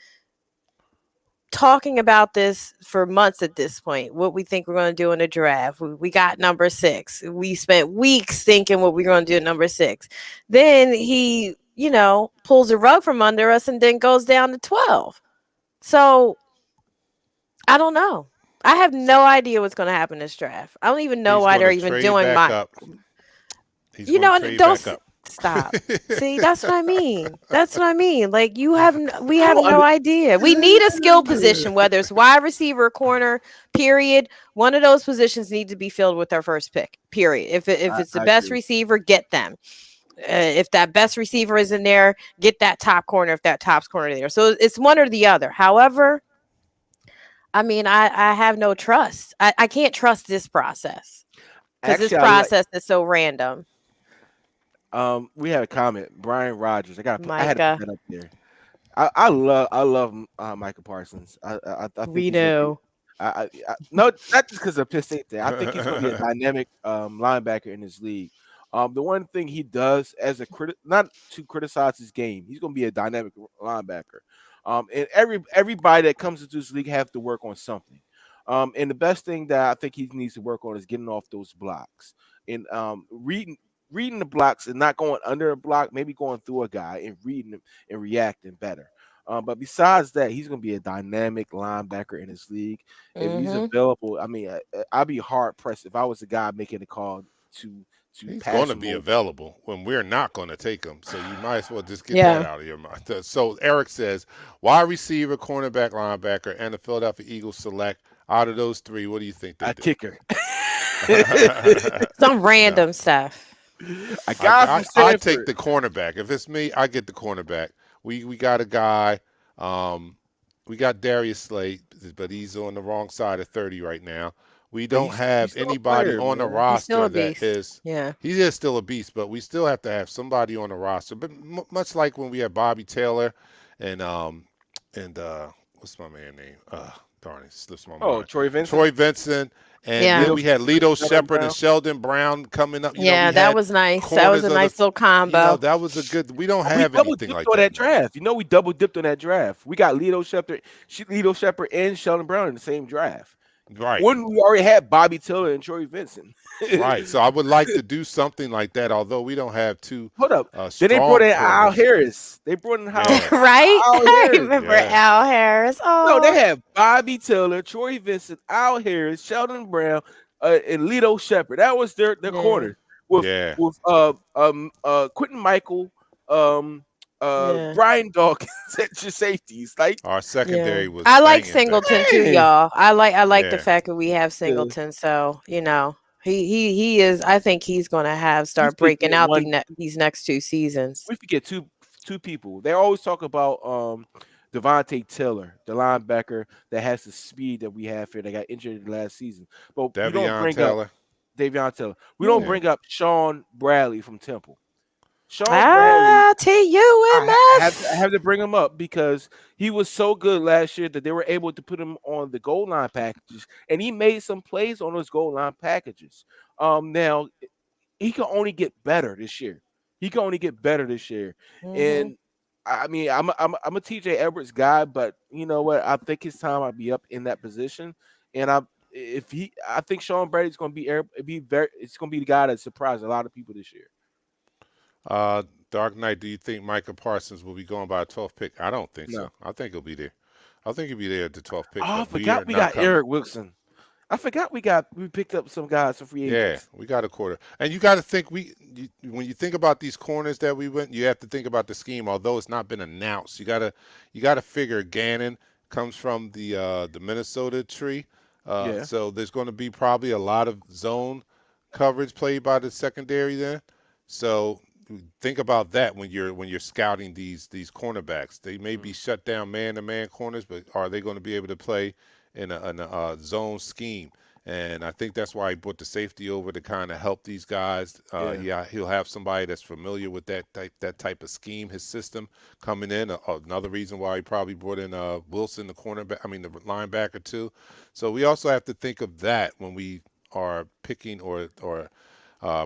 [SPEAKER 4] talking about this for months at this point. What we think we're going to do in the draft. We got number 6. We spent weeks thinking what we're going to do at number 6. Then he, pulls the rug from under us and then goes down to 12. So I don't know. I have no idea what's going to happen this draft. I don't even know
[SPEAKER 2] He's
[SPEAKER 4] why
[SPEAKER 2] going
[SPEAKER 4] they're
[SPEAKER 2] to
[SPEAKER 4] even
[SPEAKER 2] trade
[SPEAKER 4] doing
[SPEAKER 2] back
[SPEAKER 4] my.
[SPEAKER 2] up. He's going to
[SPEAKER 4] And
[SPEAKER 2] trade
[SPEAKER 4] don't
[SPEAKER 2] back up.
[SPEAKER 4] stop. See, that's what I mean. That's what I mean. Like, we
[SPEAKER 3] I
[SPEAKER 4] have
[SPEAKER 3] don't
[SPEAKER 4] no idea. We need a skill position, whether it's wide receiver, corner, period. One of those positions need to be filled with our first pick. Period. If it's the
[SPEAKER 3] I
[SPEAKER 4] best
[SPEAKER 3] agree.
[SPEAKER 4] receiver, get them. If that best receiver is in there, get that top corner. If that top's corner there, so it's one or the other. However, I mean, I have no trust. I can't trust this process because this
[SPEAKER 3] Actually, I like.
[SPEAKER 4] process is so random.
[SPEAKER 3] We had a comment. Brian Rogers. I had to put
[SPEAKER 4] Micah,
[SPEAKER 3] that up there. I love Michael Parsons. I think
[SPEAKER 4] we
[SPEAKER 3] he's gonna be.
[SPEAKER 4] know.
[SPEAKER 3] No, not just because of Pitt State thing. I think he's gonna be a dynamic linebacker in this league. The one thing he does as a not to criticize his game, he's gonna be a dynamic linebacker. And everybody that comes into this league have to work on something. And the best thing that I think he needs to work on is getting off those blocks and reading the blocks and not going under a block, maybe going through a guy and reading them and reacting better. But besides that, he's going to be a dynamic linebacker in this league. If he's
[SPEAKER 4] Mm-hmm.
[SPEAKER 3] available, I mean, I'd be hard pressed if I was the guy making the call to
[SPEAKER 2] He's going
[SPEAKER 3] pass
[SPEAKER 2] to
[SPEAKER 3] him
[SPEAKER 2] be
[SPEAKER 3] over.
[SPEAKER 2] available when we're not going to take him. So you might as well just get that
[SPEAKER 4] Yeah.
[SPEAKER 2] out of your mind. So Eric says, wide receiver, cornerback, linebacker, and the Philadelphia Eagles select out of those 3. What do you think they
[SPEAKER 3] A
[SPEAKER 2] do?
[SPEAKER 3] kicker,
[SPEAKER 4] Some
[SPEAKER 2] No.
[SPEAKER 4] random stuff.
[SPEAKER 3] a guy from
[SPEAKER 2] I take
[SPEAKER 3] Sanford.
[SPEAKER 2] the cornerback. If it's me, I get the cornerback. We got a guy. Um, we got Darius Slade, but he's on the wrong side of 30 right now. We
[SPEAKER 3] But
[SPEAKER 2] don't
[SPEAKER 3] he's
[SPEAKER 2] have
[SPEAKER 3] still a
[SPEAKER 2] anybody
[SPEAKER 3] player,
[SPEAKER 2] on the
[SPEAKER 3] man.
[SPEAKER 4] He's still
[SPEAKER 2] roster
[SPEAKER 4] a
[SPEAKER 2] that
[SPEAKER 4] beast.
[SPEAKER 2] is.
[SPEAKER 4] Yeah.
[SPEAKER 2] He is still a beast, but we still have to have somebody on the roster. But much like when we had Bobby Taylor and what's my man name? Darn it, slips my
[SPEAKER 3] Oh,
[SPEAKER 2] mind.
[SPEAKER 3] Troy Vincent,
[SPEAKER 2] Troy Vincent, and
[SPEAKER 4] Yeah.
[SPEAKER 2] then
[SPEAKER 3] Lito
[SPEAKER 2] we had Lito
[SPEAKER 3] Sheldon
[SPEAKER 2] Shepard and
[SPEAKER 3] Brown.
[SPEAKER 2] Sheldon Brown coming up.
[SPEAKER 4] Yeah,
[SPEAKER 2] We
[SPEAKER 4] that
[SPEAKER 2] had
[SPEAKER 4] was nice. That was
[SPEAKER 2] corners
[SPEAKER 4] a
[SPEAKER 2] of the,
[SPEAKER 4] nice little combo.
[SPEAKER 2] that was a good. We don't
[SPEAKER 3] Oh, we
[SPEAKER 2] have
[SPEAKER 3] double
[SPEAKER 2] anything
[SPEAKER 3] dipped
[SPEAKER 2] like
[SPEAKER 3] on
[SPEAKER 2] that
[SPEAKER 3] that
[SPEAKER 2] now.
[SPEAKER 3] draft. We double dipped on that draft. We got Lito Shepard, and Sheldon Brown in the same draft.
[SPEAKER 2] Right,
[SPEAKER 3] When we already had Bobby Tiller and Troy Vincent.
[SPEAKER 2] right. So I would like to do something like that. Although we don't have two
[SPEAKER 3] Hold up. Then they brought
[SPEAKER 2] strong
[SPEAKER 3] in Al
[SPEAKER 2] corners.
[SPEAKER 3] Harris. They brought in
[SPEAKER 2] Yeah,
[SPEAKER 4] Right?
[SPEAKER 3] Al
[SPEAKER 4] I
[SPEAKER 3] Harris.
[SPEAKER 4] remember
[SPEAKER 2] yeah.
[SPEAKER 4] Al Harris.
[SPEAKER 3] No, they
[SPEAKER 4] Oh,
[SPEAKER 3] had Bobby Tiller, Troy Vincent, Al Harris, Sheldon Brown, and Lito Shepard. That was their
[SPEAKER 4] yeah.
[SPEAKER 3] corners with
[SPEAKER 2] Yeah.
[SPEAKER 3] Quentin Michael, um
[SPEAKER 4] Yeah.
[SPEAKER 3] Brian Dawkins at your safeties. Like,
[SPEAKER 2] Our
[SPEAKER 4] Yeah.
[SPEAKER 2] secondary was
[SPEAKER 4] I like
[SPEAKER 2] banging back
[SPEAKER 4] Singleton
[SPEAKER 2] then.
[SPEAKER 4] too,
[SPEAKER 3] hey,
[SPEAKER 4] y'all. I like the
[SPEAKER 2] Yeah.
[SPEAKER 4] fact that we have
[SPEAKER 3] yeah,
[SPEAKER 4] Singleton. So, he is, I think he's gonna have
[SPEAKER 3] we
[SPEAKER 4] start breaking
[SPEAKER 3] forget
[SPEAKER 4] out
[SPEAKER 3] one.
[SPEAKER 4] these next 2 seasons.
[SPEAKER 3] We forget two people. They always talk about Devontae Taylor, the linebacker that has the speed that we have here. That got injured last season, but we don't
[SPEAKER 2] Devion
[SPEAKER 3] bring up
[SPEAKER 2] Taylor.
[SPEAKER 3] Davion Taylor. We don't
[SPEAKER 4] Yeah.
[SPEAKER 2] Yeah.
[SPEAKER 3] bring up Sean Bradley from Temple. Sean Bradley,
[SPEAKER 4] Ah,
[SPEAKER 3] I
[SPEAKER 4] TUMF.
[SPEAKER 3] have to bring him up because he was so good last year that they were able to put him on the goal line packages, and he made some plays on those goal line packages. Now he can only get better this year. He can only get better this year,
[SPEAKER 4] Hmm.
[SPEAKER 3] and I mean, I'm a TJ Edwards guy, but you know what? I think his time I'll be up in that position, and I think Sean Brady's going to it's going to be the guy that surprised a lot of people this year.
[SPEAKER 2] Dark Knight, do you think Micah Parsons will be going by a 12th pick? I don't think so.
[SPEAKER 3] No.
[SPEAKER 2] I think he'll be there. I think he'll be there at the 12th pick,
[SPEAKER 3] Oh, I
[SPEAKER 2] but we are
[SPEAKER 3] forgot we
[SPEAKER 2] not
[SPEAKER 3] got
[SPEAKER 2] coming.
[SPEAKER 3] Eric Wilson. I forgot we picked up some guys, some free
[SPEAKER 2] Yeah,
[SPEAKER 3] agents.
[SPEAKER 2] we got a quarter. And you got to think when you think about these corners that we went, you have to think about the scheme. Although it's not been announced, you got to figure Gannon comes from the Minnesota tree.
[SPEAKER 3] Yeah.
[SPEAKER 2] So there's going to be probably a lot of zone coverage played by the secondary then. So think about that when you're scouting these cornerbacks. They may be
[SPEAKER 3] Mm.
[SPEAKER 2] shut down man to man corners, but are they going to be able to play in a zone scheme? And I think that's why he brought the safety over to kind of help these guys.
[SPEAKER 3] Yeah.
[SPEAKER 2] He'll have somebody that's familiar with that type of scheme, his system coming in. Another reason why he probably brought in Wilson, the cornerback. I mean, the linebacker too. So we also have to think of that when we are picking or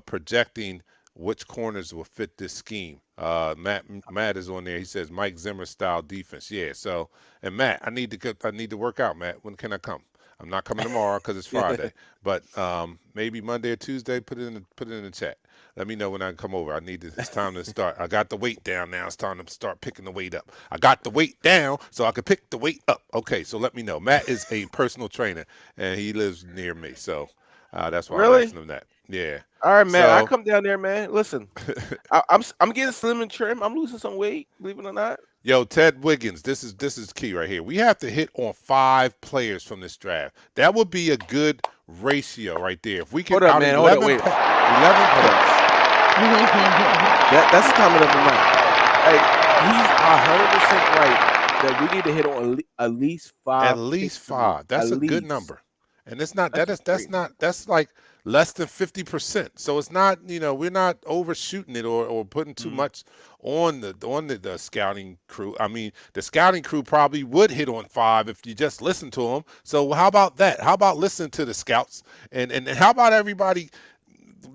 [SPEAKER 2] projecting which corners will fit this scheme. Matt is on there. He says Mike Zimmer style defense. Yeah. So and Matt, I need to work out. Matt, when can I come? I'm not coming tomorrow because it's Friday, but maybe Monday or Tuesday. Put it in the chat. Let me know when I can come over. It's time to start. I got the weight down now. It's time to start picking the weight up. I got the weight down so I can pick the weight up. Okay, so let me know. Matt is a personal trainer and he lives near me, so that's why I'm
[SPEAKER 3] Really?
[SPEAKER 2] asking him that. Yeah.
[SPEAKER 3] All right, man. I
[SPEAKER 2] So
[SPEAKER 3] come down there, man. Listen, I'm getting slim and trim. I'm losing some weight, believe it or not.
[SPEAKER 2] yo, Ted Wiggins, this is key right here. We have to hit on 5 players from this draft. That would be a good ratio right there. If we can
[SPEAKER 3] Hold up,
[SPEAKER 2] out of
[SPEAKER 3] man. Hold up.
[SPEAKER 2] 11,
[SPEAKER 3] Wait.
[SPEAKER 2] 11
[SPEAKER 3] Hold up.
[SPEAKER 2] picks.
[SPEAKER 3] That's coming up tonight. Hey, he's 100% right that we need to hit on at least
[SPEAKER 2] At
[SPEAKER 3] 5
[SPEAKER 2] least
[SPEAKER 3] picks tonight.
[SPEAKER 2] 5. That's
[SPEAKER 3] At
[SPEAKER 2] a good
[SPEAKER 3] least.
[SPEAKER 2] number. And it's not
[SPEAKER 3] That's great.
[SPEAKER 2] that's like less than 50%. So it's not, we're not overshooting it or putting too
[SPEAKER 3] Mhm.
[SPEAKER 2] much on the scouting crew. I mean, the scouting crew probably would hit on 5 if you just listen to them. So how about that? How about listening to the scouts and how about everybody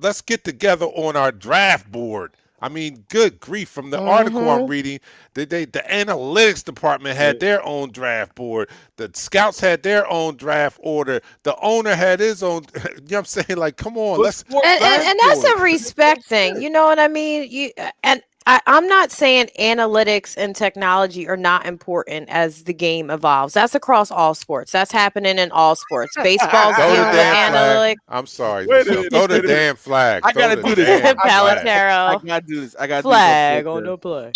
[SPEAKER 2] let's get together on our draft board. I mean, good grief! From the article I'm
[SPEAKER 4] Mm-hmm.
[SPEAKER 2] reading, the analytics department
[SPEAKER 3] Yeah.
[SPEAKER 2] had their own draft board. The scouts had their own draft order. The owner had his own. You know what I'm saying? Like, come on,
[SPEAKER 3] But
[SPEAKER 2] let's
[SPEAKER 3] sports
[SPEAKER 2] let's
[SPEAKER 4] And
[SPEAKER 2] do
[SPEAKER 4] that's
[SPEAKER 2] it.
[SPEAKER 4] a respect thing. You know what I mean? I'm not saying analytics and technology are not important as the game evolves. That's across all sports. That's happening in all sports. Baseball's
[SPEAKER 2] Throw the
[SPEAKER 4] dealing with
[SPEAKER 2] damn flag.
[SPEAKER 4] analytics.
[SPEAKER 2] I'm sorry,
[SPEAKER 3] Wait a
[SPEAKER 2] Michelle.
[SPEAKER 3] minute.
[SPEAKER 2] Throw the
[SPEAKER 3] Wait a minute.
[SPEAKER 2] damn flag.
[SPEAKER 3] I
[SPEAKER 2] Throw
[SPEAKER 3] gotta
[SPEAKER 2] the
[SPEAKER 3] do this.
[SPEAKER 2] damn flag.
[SPEAKER 3] I
[SPEAKER 4] Palotero.
[SPEAKER 3] gotta do this. I gotta do this on
[SPEAKER 4] Flag on
[SPEAKER 3] Twitter.
[SPEAKER 4] the play.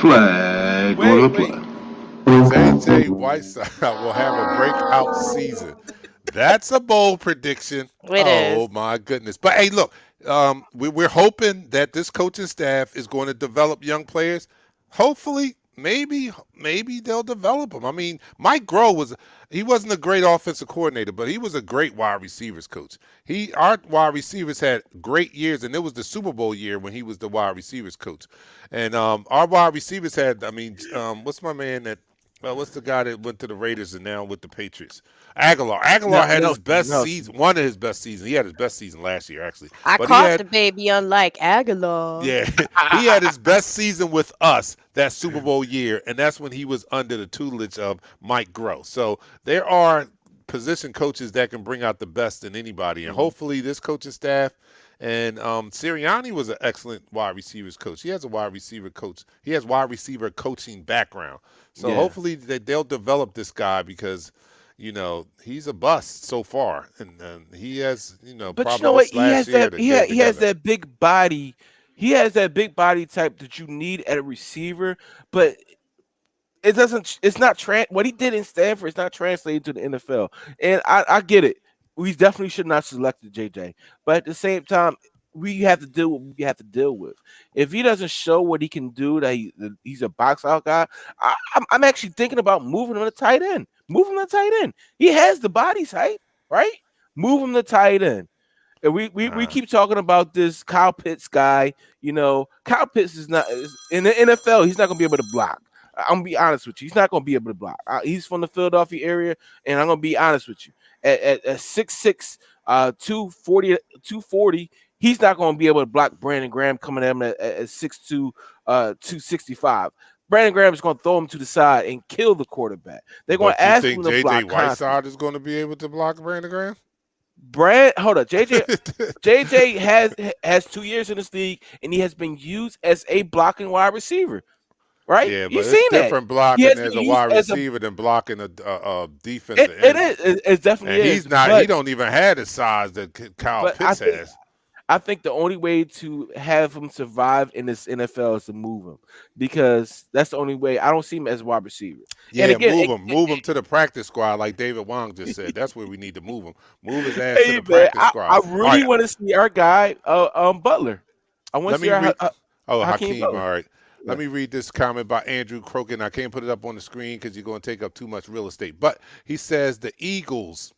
[SPEAKER 5] Flag on the
[SPEAKER 3] Wait, wait.
[SPEAKER 5] play.
[SPEAKER 2] JJ Whiteside will have a breakout season. That's a bold prediction.
[SPEAKER 4] It is.
[SPEAKER 2] Oh my goodness! But hey, look, we're hoping that this coaching staff is going to develop young players. Hopefully, maybe they'll develop them. I mean, Mike he wasn't a great offensive coordinator, but he was a great wide receivers coach. Our wide receivers had great years, and it was the Super Bowl year when he was the wide receivers coach. And our wide receivers had, I mean, what's my man that what's the guy that went to the Raiders and now with the Patriots? Aguilar. Aguilar had his best
[SPEAKER 3] Nelson.
[SPEAKER 2] season, one of his best seasons. He had his best season last year, actually.
[SPEAKER 4] I
[SPEAKER 2] But he
[SPEAKER 4] caught the
[SPEAKER 2] had,
[SPEAKER 4] baby unlike Aguilar.
[SPEAKER 2] yeah, he had his best season with us that Super Bowl year, and that's when he was under the tutelage of Mike Groh. So there are position coaches that can bring out the best in anybody, and
[SPEAKER 3] Mhm.
[SPEAKER 2] hopefully this coaching staff. And Sirianni was an excellent wide receivers coach. He has a wide receiver coach. He has wide receiver coaching background. So
[SPEAKER 3] Yeah.
[SPEAKER 2] hopefully they'll develop this guy because, he's a bust so far, and he has,
[SPEAKER 3] But you
[SPEAKER 2] probably
[SPEAKER 3] know what?
[SPEAKER 2] this last year to
[SPEAKER 3] He
[SPEAKER 2] get it
[SPEAKER 3] has
[SPEAKER 2] together.
[SPEAKER 3] that big body. He has that big body type that you need at a receiver, but it doesn't. It's not what he did in Stanford. It's not translated to the NFL, and I get it. We definitely should not select JJ, but at the same time, we have to deal with what we have to deal with. If he doesn't show what he can do, that he's a box out guy, I'm actually thinking about moving him to tight end. Move him to tight end. He has the body type, right? Move him to tight end. And we
[SPEAKER 2] Uh,
[SPEAKER 3] keep talking about this Kyle Pitts guy. Kyle Pitts is in the NFL. He's not gonna be able to block. I'm gonna be honest with you. He's not gonna be able to block. He's from the Philadelphia area, and I'm gonna be honest with you. At 6'6", 240, 240, he's not gonna be able to block Brandon Graham coming at him at 6'2", 265. Brandon Graham is going to throw him to the side and kill the quarterback. They're going
[SPEAKER 2] but
[SPEAKER 3] to
[SPEAKER 2] you
[SPEAKER 3] ask
[SPEAKER 2] think
[SPEAKER 3] him to
[SPEAKER 2] J.J.
[SPEAKER 3] block constantly.
[SPEAKER 2] Whiteside is going to be able to block Brandon Graham?
[SPEAKER 3] Hold up, JJ has 2 years in this league, and he has been used as a blocking wide receiver. Right?
[SPEAKER 2] Yeah,
[SPEAKER 3] You've
[SPEAKER 2] but it's
[SPEAKER 3] seen that.
[SPEAKER 2] different
[SPEAKER 3] He
[SPEAKER 2] blocking
[SPEAKER 3] has been
[SPEAKER 2] as a
[SPEAKER 3] used
[SPEAKER 2] wide
[SPEAKER 3] as a.
[SPEAKER 2] receiver than blocking a
[SPEAKER 3] It,
[SPEAKER 2] defensive
[SPEAKER 3] it
[SPEAKER 2] end.
[SPEAKER 3] is. It definitely
[SPEAKER 2] And
[SPEAKER 3] is.
[SPEAKER 2] he's not. He
[SPEAKER 3] But
[SPEAKER 2] don't even have the size that Kyle
[SPEAKER 3] but I
[SPEAKER 2] Pitts
[SPEAKER 3] think
[SPEAKER 2] has.
[SPEAKER 3] I think the only way to have him survive in this NFL is to move him, because that's the only way. I don't see him as a wide receiver. And
[SPEAKER 2] Yeah,
[SPEAKER 3] again,
[SPEAKER 2] move him to the practice squad, like David Wong just said. That's where we need to move him. Move his ass to
[SPEAKER 3] hey
[SPEAKER 2] the
[SPEAKER 3] man,
[SPEAKER 2] practice squad.
[SPEAKER 3] I
[SPEAKER 2] All right,
[SPEAKER 3] really want to see our guy, Butler. I want
[SPEAKER 2] let
[SPEAKER 3] to see
[SPEAKER 2] me
[SPEAKER 3] our
[SPEAKER 2] read. Oh,
[SPEAKER 3] Hakeem
[SPEAKER 2] Hakeem.
[SPEAKER 3] Butler.
[SPEAKER 2] All right.
[SPEAKER 3] Yeah.
[SPEAKER 2] Let me read this comment by Andrew Crokin. I can't put it up on the screen because you're going to take up too much real estate. But he says the Eagles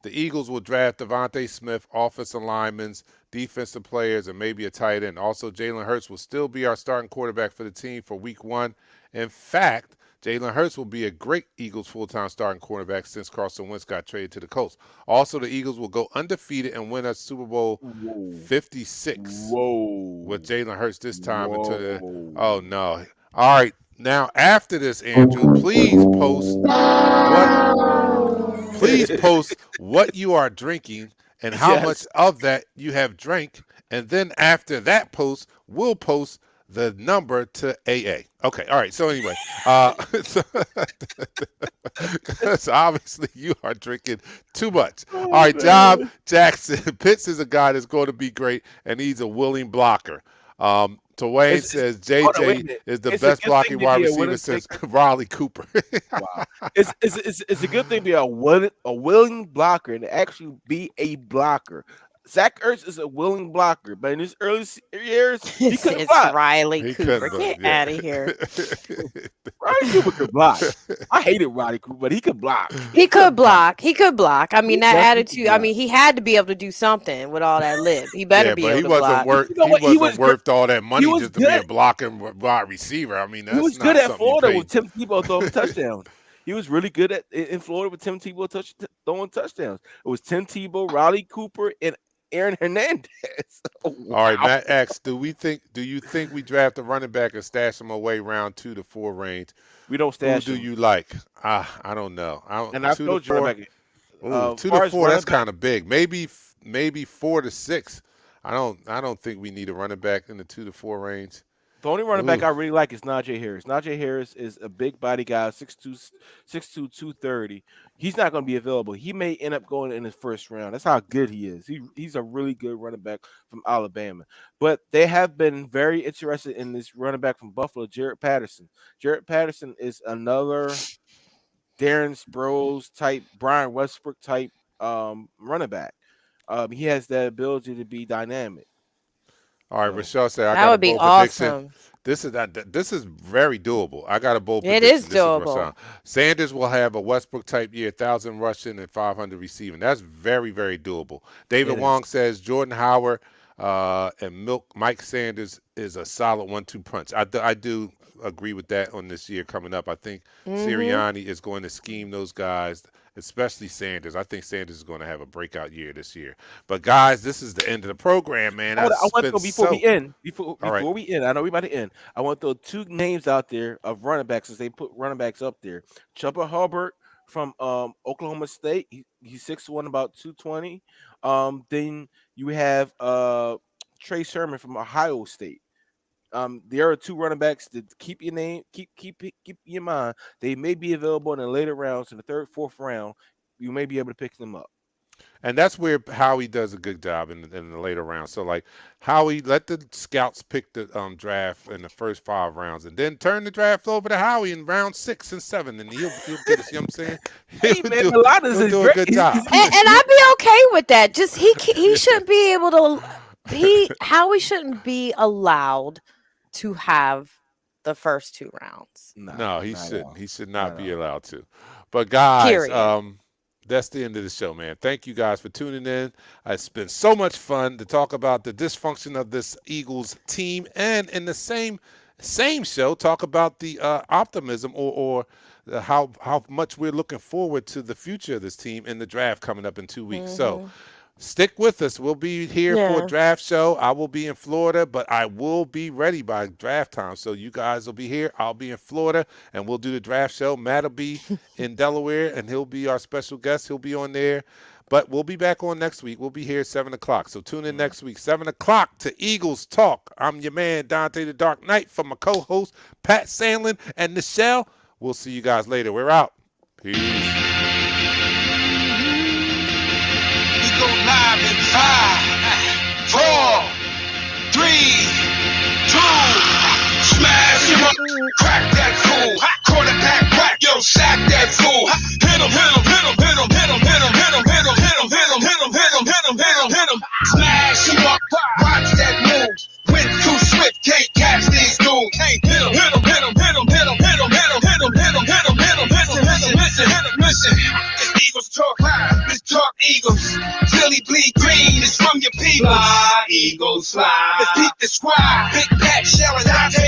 [SPEAKER 2] The Eagles will draft Devontae Smith, offensive linemen, defensive players, and maybe a tight end. Also, Jalen Hurts will still be our starting quarterback for the team for week 1. In fact, Jalen Hurts will be a great Eagles full-time starting quarterback since Carson Wentz got traded to the Colts. Also, the Eagles will go undefeated and win a Super Bowl
[SPEAKER 3] Whoa.
[SPEAKER 2] 56
[SPEAKER 3] Whoa.
[SPEAKER 2] with Jalen Hurts this time into the
[SPEAKER 3] Whoa.
[SPEAKER 2] oh no. All right. Now after this, Andrew, please post what you are drinking and how much
[SPEAKER 3] Yes.
[SPEAKER 2] of that you have drank, and then after that post, we'll post the number to AA. Okay, all right. So anyway, so obviously you are drinking too much. All right, Job Jackson. Pitts is a guy that's going to be great, and he's a willing blocker. Twain says
[SPEAKER 3] Hold on, wait a
[SPEAKER 2] JJ
[SPEAKER 3] minute.
[SPEAKER 2] is the
[SPEAKER 3] It's a
[SPEAKER 2] best
[SPEAKER 3] good
[SPEAKER 2] blocking
[SPEAKER 3] thing to
[SPEAKER 2] wide
[SPEAKER 3] be a
[SPEAKER 2] receiver
[SPEAKER 3] willing
[SPEAKER 2] since
[SPEAKER 3] taker.
[SPEAKER 2] Raleigh Cooper.
[SPEAKER 3] Wow. It's a good thing to be a willing blocker and to actually be a blocker. Zach Ertz is a willing blocker, but in his early years, he couldn't
[SPEAKER 4] It's
[SPEAKER 3] block.
[SPEAKER 4] Riley
[SPEAKER 2] He
[SPEAKER 4] Cooper.
[SPEAKER 2] couldn't,
[SPEAKER 4] Get out of here.
[SPEAKER 3] Ronnie Cooper could block. I hated Ronnie Cooper, but he could block.
[SPEAKER 4] He could block. He could block. I mean,
[SPEAKER 3] He
[SPEAKER 4] that
[SPEAKER 3] definitely could
[SPEAKER 4] attitude. I
[SPEAKER 3] block.
[SPEAKER 4] mean, he had to be able to do something with all that lip. He better
[SPEAKER 2] Yeah,
[SPEAKER 4] be
[SPEAKER 2] but
[SPEAKER 4] able
[SPEAKER 2] he
[SPEAKER 4] to
[SPEAKER 2] wasn't
[SPEAKER 4] block.
[SPEAKER 2] worth.
[SPEAKER 3] You know
[SPEAKER 2] He
[SPEAKER 3] what? He
[SPEAKER 2] wasn't
[SPEAKER 3] was
[SPEAKER 2] worth all that money
[SPEAKER 3] was
[SPEAKER 2] just to be a
[SPEAKER 3] good.
[SPEAKER 2] blocking wide receiver. I mean, that's
[SPEAKER 3] He was
[SPEAKER 2] not
[SPEAKER 3] good at
[SPEAKER 2] something you
[SPEAKER 3] Florida
[SPEAKER 2] pay.
[SPEAKER 3] with Tim Tebow throwing touchdowns. He was really good in Florida with Tim Tebow throwing touchdowns. It was Tim Tebow, Riley Cooper, and Aaron Hernandez. Oh,
[SPEAKER 2] All right,
[SPEAKER 3] wow.
[SPEAKER 2] Matt X. Do you think we draft a running back and stash him away round 2 to 4 range?
[SPEAKER 3] We don't
[SPEAKER 2] Who
[SPEAKER 3] stash
[SPEAKER 2] do
[SPEAKER 3] him.
[SPEAKER 2] you like? I don't know.
[SPEAKER 3] And I've
[SPEAKER 2] 2 to
[SPEAKER 3] told you
[SPEAKER 2] 4.
[SPEAKER 3] running back.
[SPEAKER 2] Ooh, 2
[SPEAKER 3] far
[SPEAKER 2] to
[SPEAKER 3] as
[SPEAKER 2] 4.
[SPEAKER 3] running
[SPEAKER 2] That's
[SPEAKER 3] back,
[SPEAKER 2] kind of big. Maybe 4 to 6. I don't think we need a running back in the 2 to 4 range.
[SPEAKER 3] the only running back
[SPEAKER 2] Ooh.
[SPEAKER 3] I really like is Najee Harris. Najee Harris is a big body guy, 6'2", 230. He's not going to be available. He may end up going in his first round. That's how good he is. He's a really good running back from Alabama. But they have been very interested in this running back from Buffalo, Jared Patterson. Jared Patterson is another Darren Sproles type, Brian Westbrook type running back. He has that ability to be dynamic.
[SPEAKER 2] All right,
[SPEAKER 3] So,
[SPEAKER 2] Rochelle said I
[SPEAKER 4] That
[SPEAKER 2] got a
[SPEAKER 4] would be
[SPEAKER 2] bold prediction.
[SPEAKER 4] awesome.
[SPEAKER 2] This is very doable. I got a bold
[SPEAKER 4] It
[SPEAKER 2] prediction.
[SPEAKER 4] is
[SPEAKER 2] This
[SPEAKER 4] doable.
[SPEAKER 2] Rashawn. Sanders will have a Westbrook type year, 1,000 rushing and 500 receiving. That's very, very doable. David
[SPEAKER 3] It is.
[SPEAKER 2] Wong says Jordan Howard and Mike Sanders is a solid 1-2 punch. I do agree with that on this year coming up. I think Sirianni is going to scheme those guys, especially Sanders. I think Sanders is going to have a breakout year this year. But guys, this is the end of the program, man.
[SPEAKER 3] I want to
[SPEAKER 2] been
[SPEAKER 3] before we end. Before
[SPEAKER 2] All right.
[SPEAKER 3] we end, I know we about to end. I want to throw two names out there of running backs since they put running backs up there. Chuba Hubbard from Oklahoma State. He's 6'1", about 220. Then you have Trey Sermon from Ohio State. There are two running backs that keep your name, keep in mind. They may be available in the later rounds, in the third, fourth round. You may be able to pick them up.
[SPEAKER 2] And that's where Howie does a good job in the later rounds. So, like, Howie, let the scouts pick the draft in the first 5 rounds, and then turn the draft over to Howie in round 6 and 7, and he'll get us. You know what I'm saying?
[SPEAKER 3] Hey, man, Milanos is
[SPEAKER 2] do a
[SPEAKER 3] great.
[SPEAKER 2] good job.
[SPEAKER 4] And I'd be okay with that. Just he shouldn't be able to. Howie shouldn't be allowed to have the first 2 rounds.
[SPEAKER 2] No, he
[SPEAKER 3] not at
[SPEAKER 2] shouldn't.
[SPEAKER 3] all.
[SPEAKER 2] He should not
[SPEAKER 3] Not
[SPEAKER 2] be
[SPEAKER 3] at all.
[SPEAKER 2] allowed to. But guys,
[SPEAKER 4] Period.
[SPEAKER 2] that's the end of the show, man. Thank you guys for tuning in. It's been so much fun to talk about the dysfunction of this Eagles team, and in the same show, talk about the optimism or how much we're looking forward to the future of this team in the draft coming up in 2 weeks. So stick with us. We'll be here for a draft show. I will be in Florida, but I will be ready by draft time. So you guys will be here. I'll be in Florida, and we'll do the draft show. Matt will be in Delaware, and he'll be our special guest. He'll be on there. But we'll be back on next week. We'll be here at 7 o'clock. So tune in next week, 7 o'clock to Eagles Talk. I'm your man, Dante the Dark Knight, from my co-host, Pat Sandlin and Nichelle. We'll see you guys later. We're out. Peace.
[SPEAKER 1] Go live in 5, 4, 3, 2. Smash him up, crack that fool. Quarterback crack, yo, sack that fool. Hit him, hit him, hit him, hit him, hit him, hit him, hit him, hit him, hit him, hit him, hit him, hit him, hit him, hit him, hit him. Smash him up, watch that move. Went too swift, can't catch these dudes. Hit him, hit him, hit him, hit him, hit him, hit him, hit him, hit him, hit him, hit him, hit him, hit him, hit him, hit him, hit him. Eagles. Fly, Eagles, fly. Let's beat the squad. Big Pat, Shell, and Dante